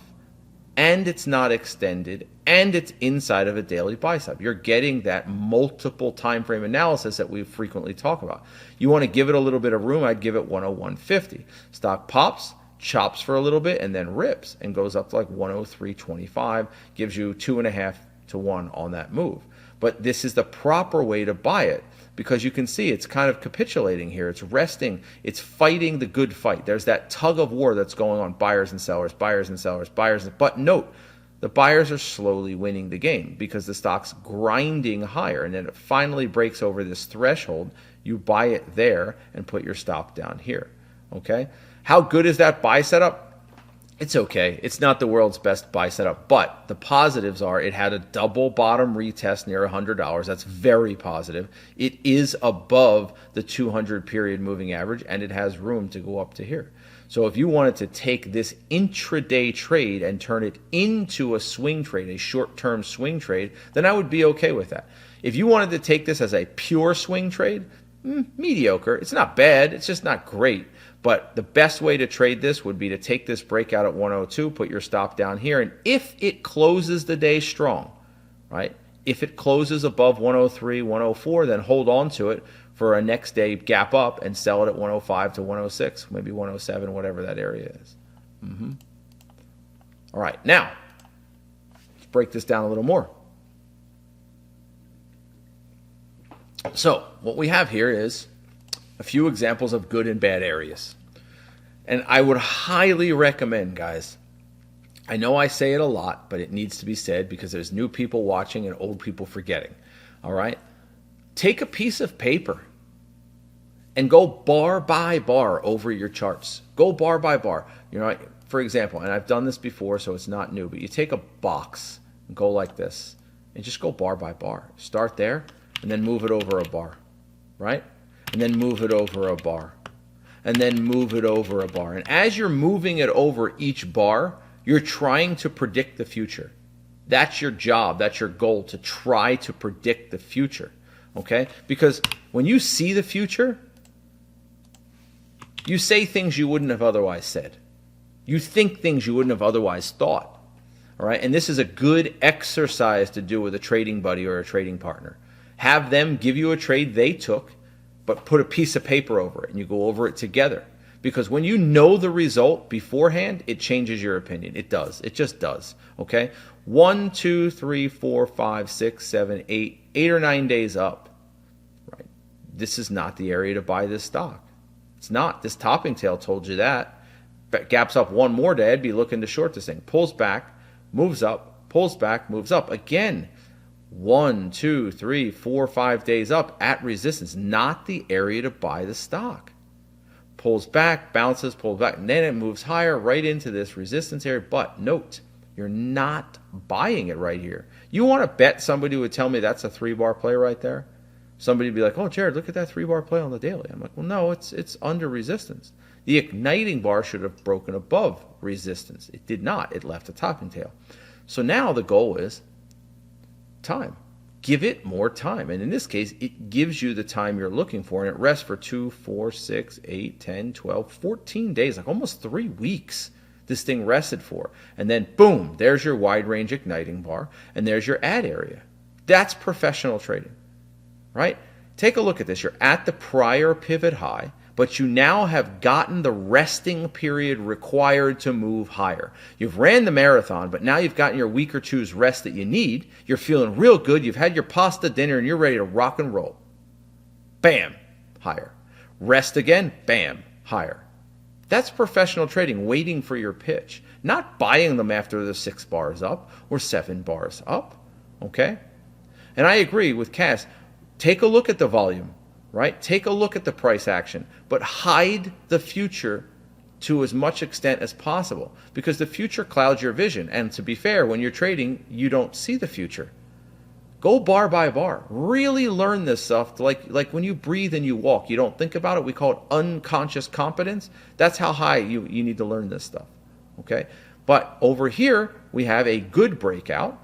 and it's not extended and it's inside of a daily buy setup. You're getting that multiple time frame analysis that we frequently talk about. You want to give it a little bit of room, I'd give it 101.50. Stock pops, chops for a little bit, and then rips and goes up to like 103.25, gives you 2.5 to 1 on that move. But this is the proper way to buy it because you can see it's kind of capitulating here. It's resting. It's fighting the good fight. There's that tug of war that's going on, buyers and sellers, buyers and sellers, buyers. But note, the buyers are slowly winning the game because the stock's grinding higher. And then it finally breaks over this threshold. You buy it there and put your stop down here. Okay? How good is that buy setup? It's okay. It's not the world's best buy setup, but the positives are it had a double bottom retest near $100. That's very positive. It is above the 200 period moving average, and it has room to go up to here. So if you wanted to take this intraday trade and turn it into a swing trade, a short-term swing trade, then I would be okay with that. If you wanted to take this as a pure swing trade, mediocre. It's not bad. It's just not great. But the best way to trade this would be to take this breakout at 102, put your stop down here, and if it closes the day strong, right? If it closes above 103, 104, then hold on to it for a next day gap up and sell it at 105 to 106, maybe 107, whatever that area is. All right, now, let's break this down a little more. So what we have here is a few examples of good and bad areas. And I would highly recommend, guys, I know I say it a lot, but it needs to be said because there's new people watching and old people forgetting. All right? take a piece of paper and go bar by bar over your charts. Go bar by bar. You know, for example, and I've done this before, so it's not new, but you take a box and go like this and just go bar by bar. Start there and then move it over a bar, right? And then move it over a bar. And then move it over a bar. And as you're moving it over each bar, you're trying to predict the future. That's your job. That's your goal, to try to predict the future. Okay? Because when you see the future, you say things you wouldn't have otherwise said. You think things you wouldn't have otherwise thought. All right? And this is a good exercise to do with a trading buddy or a trading partner. Have them give you a trade they took, but put a piece of paper over it and you go over it together. Because when you know the result beforehand, it changes your opinion. It does. It just does. Okay? 1, 2, 3, 4, 5, 6, 7, 8, 8 or 9 days up. Right? This is not the area to buy this stock. It's not. This topping tail told you that. Gaps up one more day, I'd be looking to short this thing. Pulls back, moves up, pulls back, moves up. Again, 1, 2, 3, 4, 5 days up at resistance. Not the area to buy the stock. Pulls back, bounces, pulls back, and then it moves higher right into this resistance area. But note, you're not buying it right here. You want to bet somebody would tell me that's a 3-bar play right there? Somebody would be like, oh, Jared, look at that 3-bar play on the daily. I'm like, well, no, it's under resistance. The igniting bar should have broken above resistance. It did not. It left a topping tail. So now the goal is time. Give it more time. And in this case, it gives you the time you're looking for, and it rests for 2, 4, 6, 8, 10, 12, 14 days, like almost 3 weeks. This thing rested for. And then, boom, there's your wide range igniting bar, and there's your add area. That's professional trading. Right? Take a look at this. You're at the prior pivot high, but you now have gotten the resting period required to move higher. You've ran the marathon, but now you've gotten your week or two's rest that you need. You're feeling real good. You've had your pasta dinner, and you're ready to rock and roll. Bam, higher. Rest again, bam, higher. That's professional trading, waiting for your pitch, not buying them after the 6 bars up or 7 bars up. Okay? And I agree with Cass. Take a look at the volume, right? Take a look at the price action, but hide the future to as much extent as possible, because the future clouds your vision. And to be fair, when you're trading, you don't see the future. Go bar by bar. Really learn this stuff. Like when you breathe and you walk, you don't think about it. We call it unconscious competence. That's how high you need to learn this stuff. Okay? But over here, we have a good breakout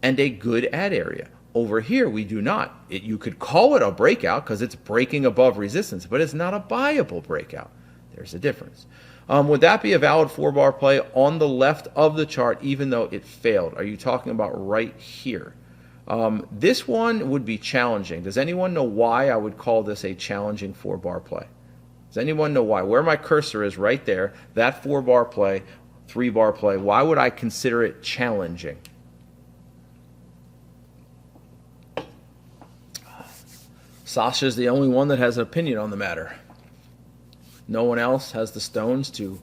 and a good add area. Over here, we do not. You could call it a breakout because it's breaking above resistance, but it's not a buyable breakout. There's a difference. Would that be a valid 4-bar play on the left of the chart, even though it failed? Are you talking about right here? This one would be challenging. Does anyone know why I would call this a challenging 4-bar play? Does anyone know why? Where my cursor is right there, that 4-bar play, 3-bar play, why would I consider it challenging? Sasha's the only one that has an opinion on the matter. No one else has the stones to.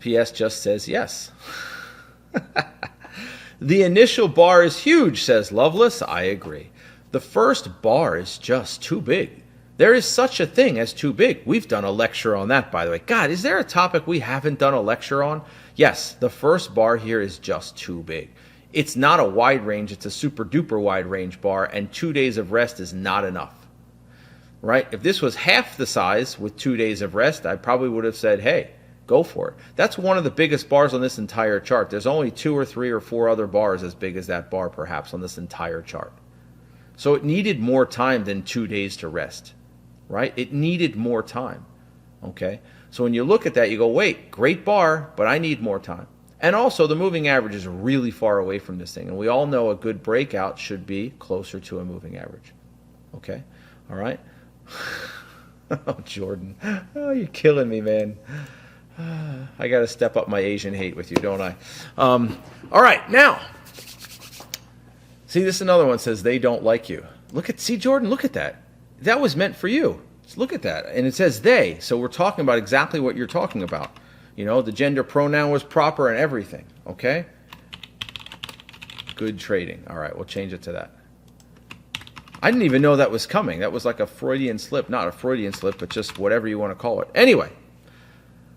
PS just says yes. The initial bar is huge, says Loveless. I agree. The first bar is just too big. There is such a thing as too big. We've done a lecture on that, by the way. God, is there a topic we haven't done a lecture on? Yes, the first bar here is just too big. It's not a wide range, it's a super duper wide range bar, and 2 days of rest is not enough. Right? If this was half the size with 2 days of rest, I probably would have said, hey, go for it. That's one of the biggest bars on this entire chart. There's only 2 or 3 or 4 other bars as big as that bar, perhaps, on this entire chart. So it needed more time than 2 days to rest. Right? It needed more time. Okay? So when you look at that, you go, wait, great bar, but I need more time. And also, the moving average is really far away from this thing. And we all know a good breakout should be closer to a moving average. Okay? All right? Oh, Jordan. Oh, you're killing me, man. I got to step up my Asian hate with you, don't I? All right, now. See, this is another one says they don't like you. See, Jordan, look at that. That was meant for you. Just look at that. And it says they. So we're talking about exactly what you're talking about. You know, the gender pronoun was proper and everything, okay? Good trading. All right, we'll change it to that. I didn't even know that was coming. That was like a Freudian slip. Not a Freudian slip, but just whatever you want to call it. Anyway,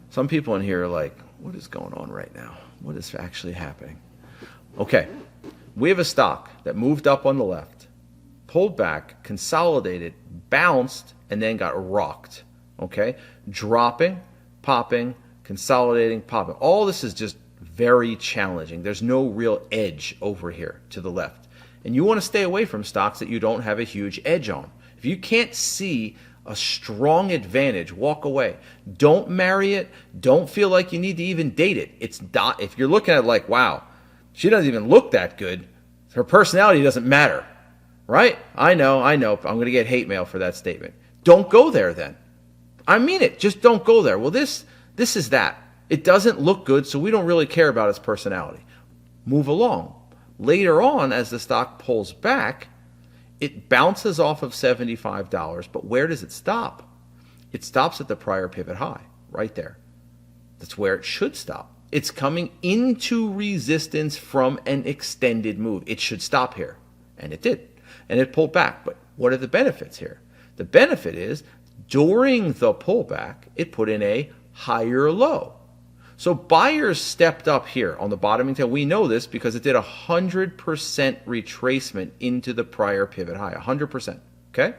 some people in here are like, what is going on right now? What is actually happening? Okay, we have a stock that moved up on the left, pulled back, consolidated, bounced, and then got rocked. Okay, dropping, popping, consolidating, popping. All this is just very challenging. There's no real edge over here to the left. And you want to stay away from stocks that you don't have a huge edge on. If you can't see a strong advantage, walk away. Don't marry it. Don't feel like you need to even date it. If you're looking at it like, wow, she doesn't even look that good, her personality doesn't matter, right? I know. I'm going to get hate mail for that statement. Don't go there then. I mean it. Just don't go there. Well, this is that. It doesn't look good, so we don't really care about its personality. Move along. Later on, as the stock pulls back, it bounces off of $75, but where does it stop? It stops at the prior pivot high, right there. That's where it should stop. It's coming into resistance from an extended move. It should stop here, and it did. And it pulled back, but what are the benefits here? The benefit is, during the pullback, it put in a higher low. So buyers stepped up here on the bottoming tail. We know this because it did 100% retracement into the prior pivot high, 100%, okay?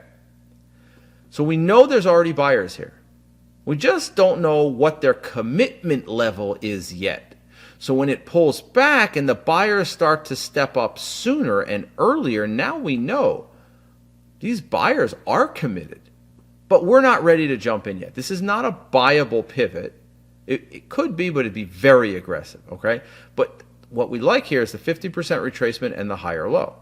So we know there's already buyers here. We just don't know what their commitment level is yet. So when it pulls back and the buyers start to step up sooner and earlier, now we know these buyers are committed. But we're not ready to jump in yet. This is not a buyable pivot. It could be, but it'd be very aggressive, okay? But what we like here is the 50% retracement and the higher low.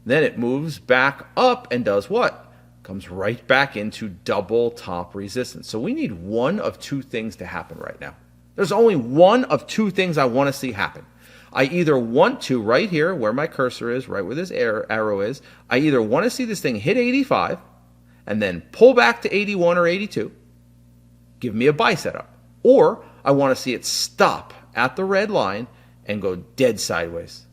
Then it moves back up and does what? Comes right back into double top resistance. So we need one of two things to happen right now. There's only one of two things I want to see happen. I either want to, right here where my cursor is, right where this arrow is, I either want to see this thing hit 85 and then pull back to 81 or 82, give me a buy setup. Or I want to see it stop at the red line and go dead sideways.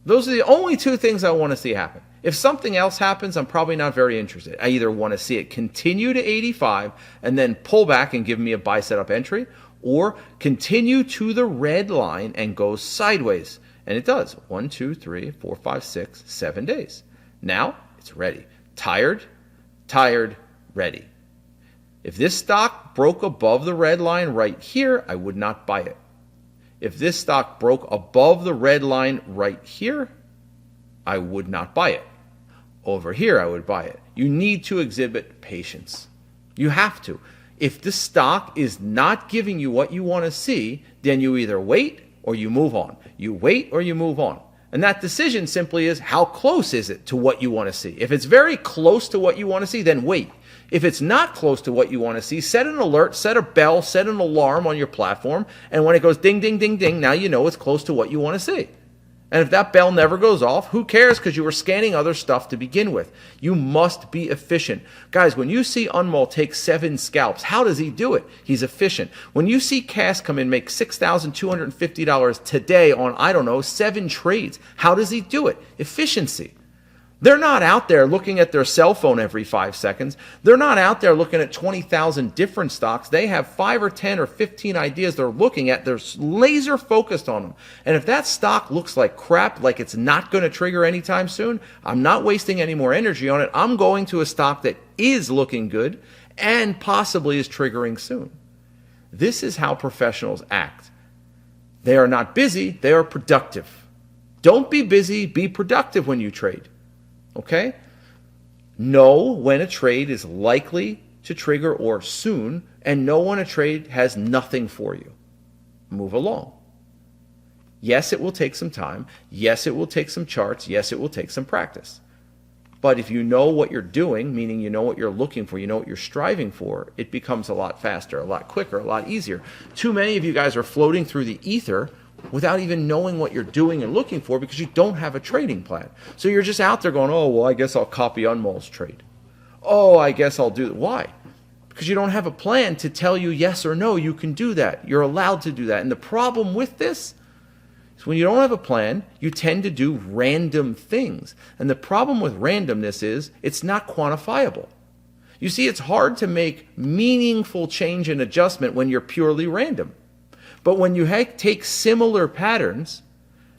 Those are the only two things I want to see happen. If something else happens, I'm probably not very interested. I either want to see it continue to 85 and then pull back and give me a buy setup entry, or continue to the red line and go sideways. And it does. 1, 2, 3, 4, 5, 6, 7 days. Now it's ready. Tired, ready. If this stock broke above the red line right here, I would not buy it. If this stock broke above the red line right here, I would not buy it. Over here, I would buy it. You need to exhibit patience. You have to. If the stock is not giving you what you want to see, then you either wait or you move on. You wait or you move on. And that decision simply is, how close is it to what you want to see? If it's very close to what you want to see, then wait. If it's not close to what you want to see, set an alert, set a bell, set an alarm on your platform, and when it goes ding, ding, ding, ding, now you know it's close to what you want to see. And if that bell never goes off, who cares, because you were scanning other stuff to begin with. You must be efficient. Guys, when you see Unmul take 7 scalps, how does he do it? He's efficient. When you see Cass come in, make $6,250 today on, I don't know, 7 trades, how does he do it? Efficiency. They're not out there looking at their cell phone every 5 seconds. They're not out there looking at 20,000 different stocks. They have 5 or 10 or 15 ideas they're looking at. They're laser focused on them. And if that stock looks like crap, like it's not going to trigger anytime soon, I'm not wasting any more energy on it. I'm going to a stock that is looking good and possibly is triggering soon. This is how professionals act. They are not busy, they are productive. Don't be busy, be productive when you trade. Okay? Know when a trade is likely to trigger or soon, and know when a trade has nothing for you. Move along. Yes, it will take some time. Yes, it will take some charts. Yes, it will take some practice. But if you know what you're doing, meaning you know what you're looking for, you know what you're striving for, it becomes a lot faster, a lot quicker, a lot easier. Too many of you guys are floating through the ether without even knowing what you're doing and looking for because you don't have a trading plan. So you're just out there going, oh, well, I guess I'll copy Unmul's trade. Oh, I guess I'll do it. Why? Because you don't have a plan to tell you yes or no, you can do that. You're allowed to do that. And the problem with this is So when you don't have a plan, you tend to do random things. And the problem with randomness is it's not quantifiable. You see, it's hard to make meaningful change and adjustment when you're purely random. But when you take similar patterns,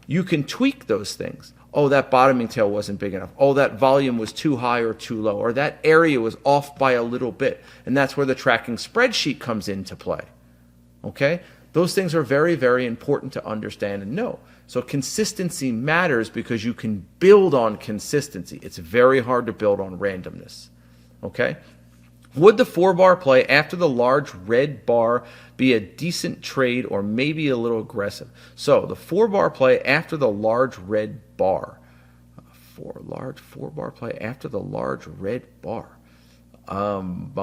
you can tweak those things. Oh, that bottoming tail wasn't big enough. Oh, that volume was too high or too low. Or that area was off by a little bit. And that's where the tracking spreadsheet comes into play. Okay? Those things are very, very important to understand and know. So consistency matters because you can build on consistency. It's very hard to build on randomness. Okay? Would the 4-bar play after the large red bar be a decent trade or maybe a little aggressive? So the 4-bar play after the large red bar. 4-bar play after the large red bar. I'm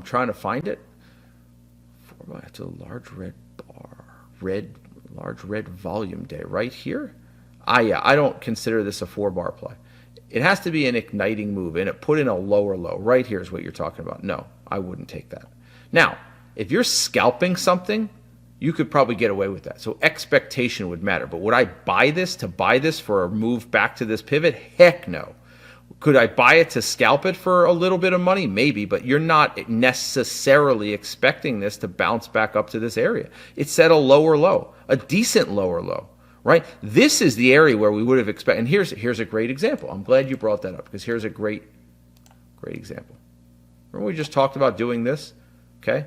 trying to find it. 4-bar after the large red bar. Large red volume day. Right here? Yeah, I don't consider this a 4-bar play. It has to be an igniting move, and it put in a lower low. Right here is what you're talking about. No, I wouldn't take that. Now, if you're scalping something, you could probably get away with that. So expectation would matter. But would I buy this for a move back to this pivot? Heck no. Could I buy it to scalp it for a little bit of money? Maybe, but you're not necessarily expecting this to bounce back up to this area. It's at a lower low, a decent lower low. Right? This is the area where we would have expected. And here's a great example. I'm glad you brought that up because here's a great example. Remember we just talked about doing this? Okay?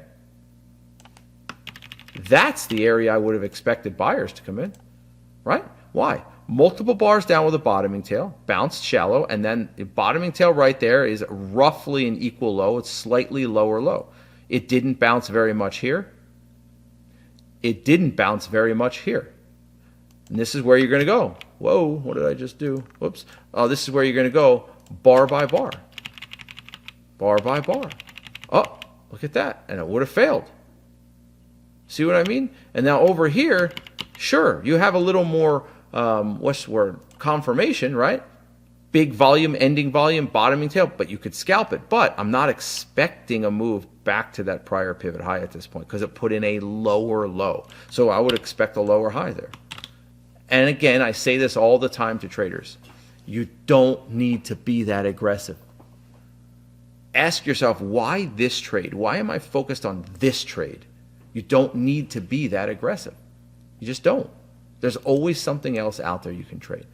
That's the area I would have expected buyers to come in. Right? Why? Multiple bars down with a bottoming tail, bounced shallow, and then the bottoming tail right there is roughly an equal low. It's slightly lower low. It didn't bounce very much here. It didn't bounce very much here. And this is where you're going to go. Whoa, what did I just do? Whoops. Oh, this is where you're going to go bar by bar. Bar by bar. Oh, look at that. And it would have failed. See what I mean? And now over here, sure, you have a little more, confirmation, right? Big volume, ending volume, bottoming tail, but you could scalp it. But I'm not expecting a move back to that prior pivot high at this point because it put in a lower low. So I would expect a lower high there. And again, I say this all the time to traders. You don't need to be that aggressive. Ask yourself, why this trade? Why am I focused on this trade? You don't need to be that aggressive. You just don't. There's always something else out there you can trade.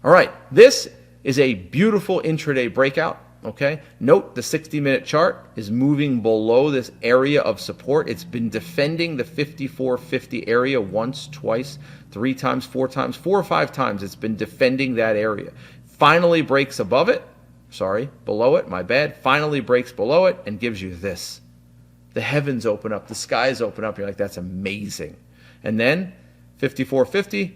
All right, this is a beautiful intraday breakout. Okay, note the 60-minute chart is moving below this area of support. It's been defending the 54.50 area once, twice, 3 times, 4 times, 4 or 5 times. It's been defending that area. Finally breaks above it. Below it, my bad. Finally breaks below it and gives you this. The heavens open up, the skies open up. You're like, that's amazing. And then 54.50,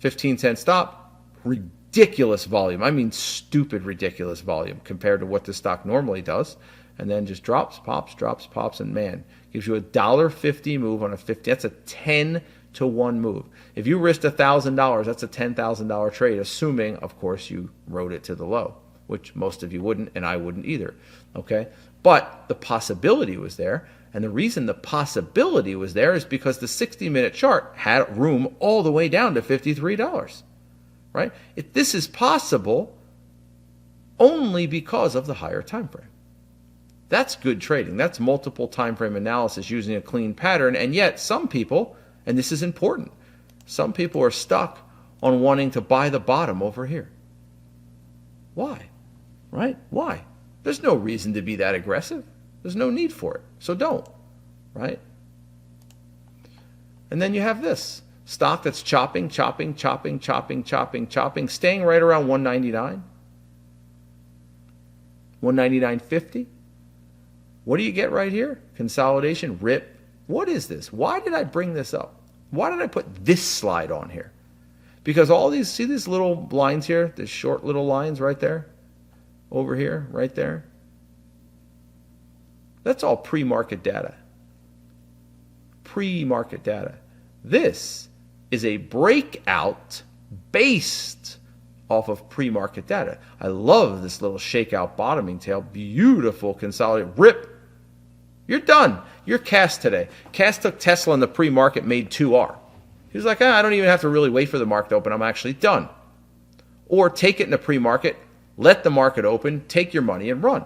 15-cent stop, ridiculous volume. I mean, stupid, ridiculous volume compared to what the stock normally does. And then just drops, pops, and man, gives you a $1.50 move on a 50. That's a 10-to-1 move. If you risked $1,000, that's a $10,000 trade, assuming, of course, you rode it to the low, which most of you wouldn't, and I wouldn't either. Okay? But the possibility was there. And the reason the possibility was there is because the 60-minute chart had room all the way down to $53. Right? This is possible only because of the higher time frame. That's good trading. That's multiple time frame analysis using a clean pattern. And yet some people, and this is important, some people are stuck on wanting to buy the bottom over here. Why? Right? Why? There's no reason to be that aggressive. There's no need for it. So don't. Right? And then you have this. Stock that's chopping, staying right around 199. 199.50. What do you get right here? Consolidation, rip. What is this? Why did I bring this up? Why did I put this slide on here? Because all these, see these little lines here? The short little lines right there? Over here, right there? That's all pre-market data. Pre-market data. This is a breakout based off of pre-market data. I love this little shakeout bottoming tail. Beautiful consolidated rip. You're done. You're Cass today. Cass took Tesla in the pre-market, made 2R. He's like, I don't even have to really wait for the market to open. I'm actually done. Or take it in the pre-market, let the market open, take your money and run.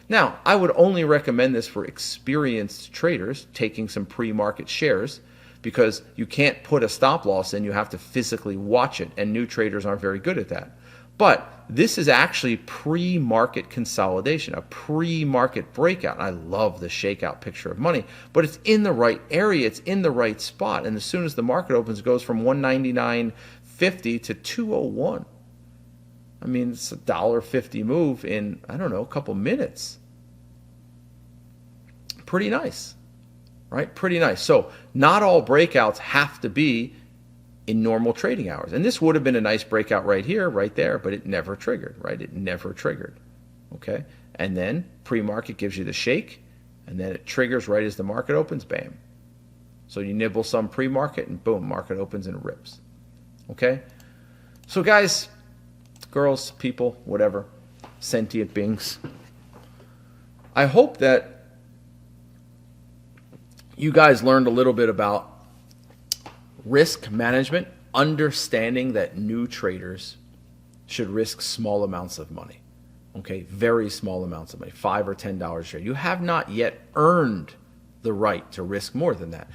Now, I would only recommend this for experienced traders taking some pre-market shares, because you can't put a stop loss in, you have to physically watch it, and new traders aren't very good at that. But this is actually pre-market consolidation, a pre-market breakout. I love the shakeout picture of money, but it's in the right area, it's in the right spot, and as soon as the market opens, it goes from 199.50 to 201. I mean, it's a $1.50 move in, I don't know, a couple minutes. Pretty nice, right? Pretty nice. So not all breakouts have to be in normal trading hours. And this would have been a nice breakout right here, right there, but it never triggered, right? It never triggered, okay? And then pre-market gives you the shake, and then it triggers right as the market opens, bam. So you nibble some pre-market, and boom, market opens and it rips, okay? So guys, girls, people, whatever, sentient beings, I hope that you guys learned a little bit about risk management, understanding that new traders should risk small amounts of money, okay? Very small amounts of money, $5 or $10 a share. You have not yet earned the right to risk more than that.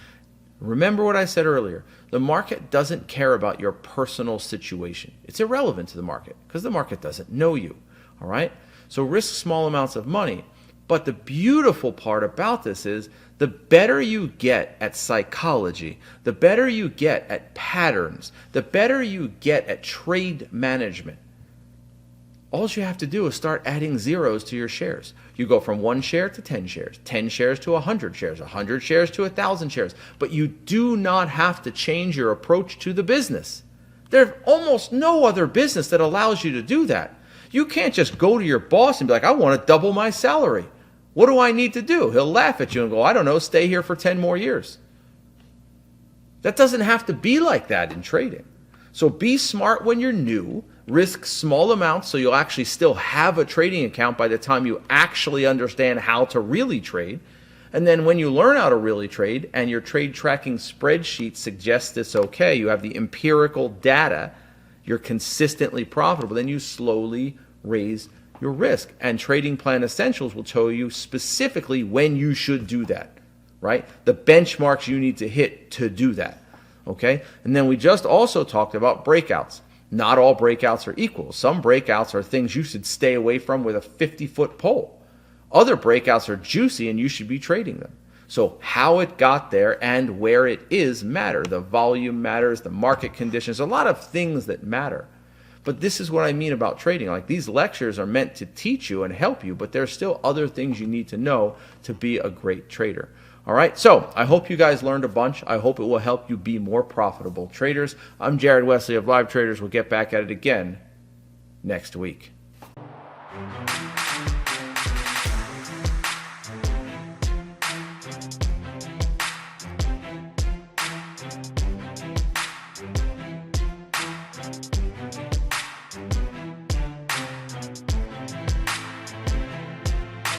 Remember what I said earlier. The market doesn't care about your personal situation. It's irrelevant to the market because the market doesn't know you, all right? So risk small amounts of money. But the beautiful part about this is the better you get at psychology, the better you get at patterns, the better you get at trade management, all you have to do is start adding zeros to your shares. You go from 1 share to 10 shares, 10 shares to 100 shares, 100 shares to 1,000 shares. But you do not have to change your approach to the business. There's almost no other business that allows you to do that. You can't just go to your boss and be like, I want to double my salary. What do I need to do? He'll laugh at you and go, I don't know, stay here for 10 more years. That doesn't have to be like that in trading. So be smart when you're new. Risk small amounts so you'll actually still have a trading account by the time you actually understand how to really trade. And then when you learn how to really trade and your trade tracking spreadsheet suggests it's okay, you have the empirical data, you're consistently profitable, then you slowly raise your risk. And Trading Plan Essentials will tell you specifically when you should do that, right? The benchmarks you need to hit to do that, okay? And then we just also talked about breakouts. Not all breakouts are equal. Some breakouts are things you should stay away from with a 50-foot pole. Other breakouts are juicy and you should be trading them. So how it got there and where it is matter. The volume matters, the market conditions, a lot of things that matter. But this is what I mean about trading. Like, these lectures are meant to teach you and help you, but there's still other things you need to know to be a great trader. All right, so I hope you guys learned a bunch. I hope it will help you be more profitable traders. I'm Jared Wesley of Live Traders. We'll get back at it again next week.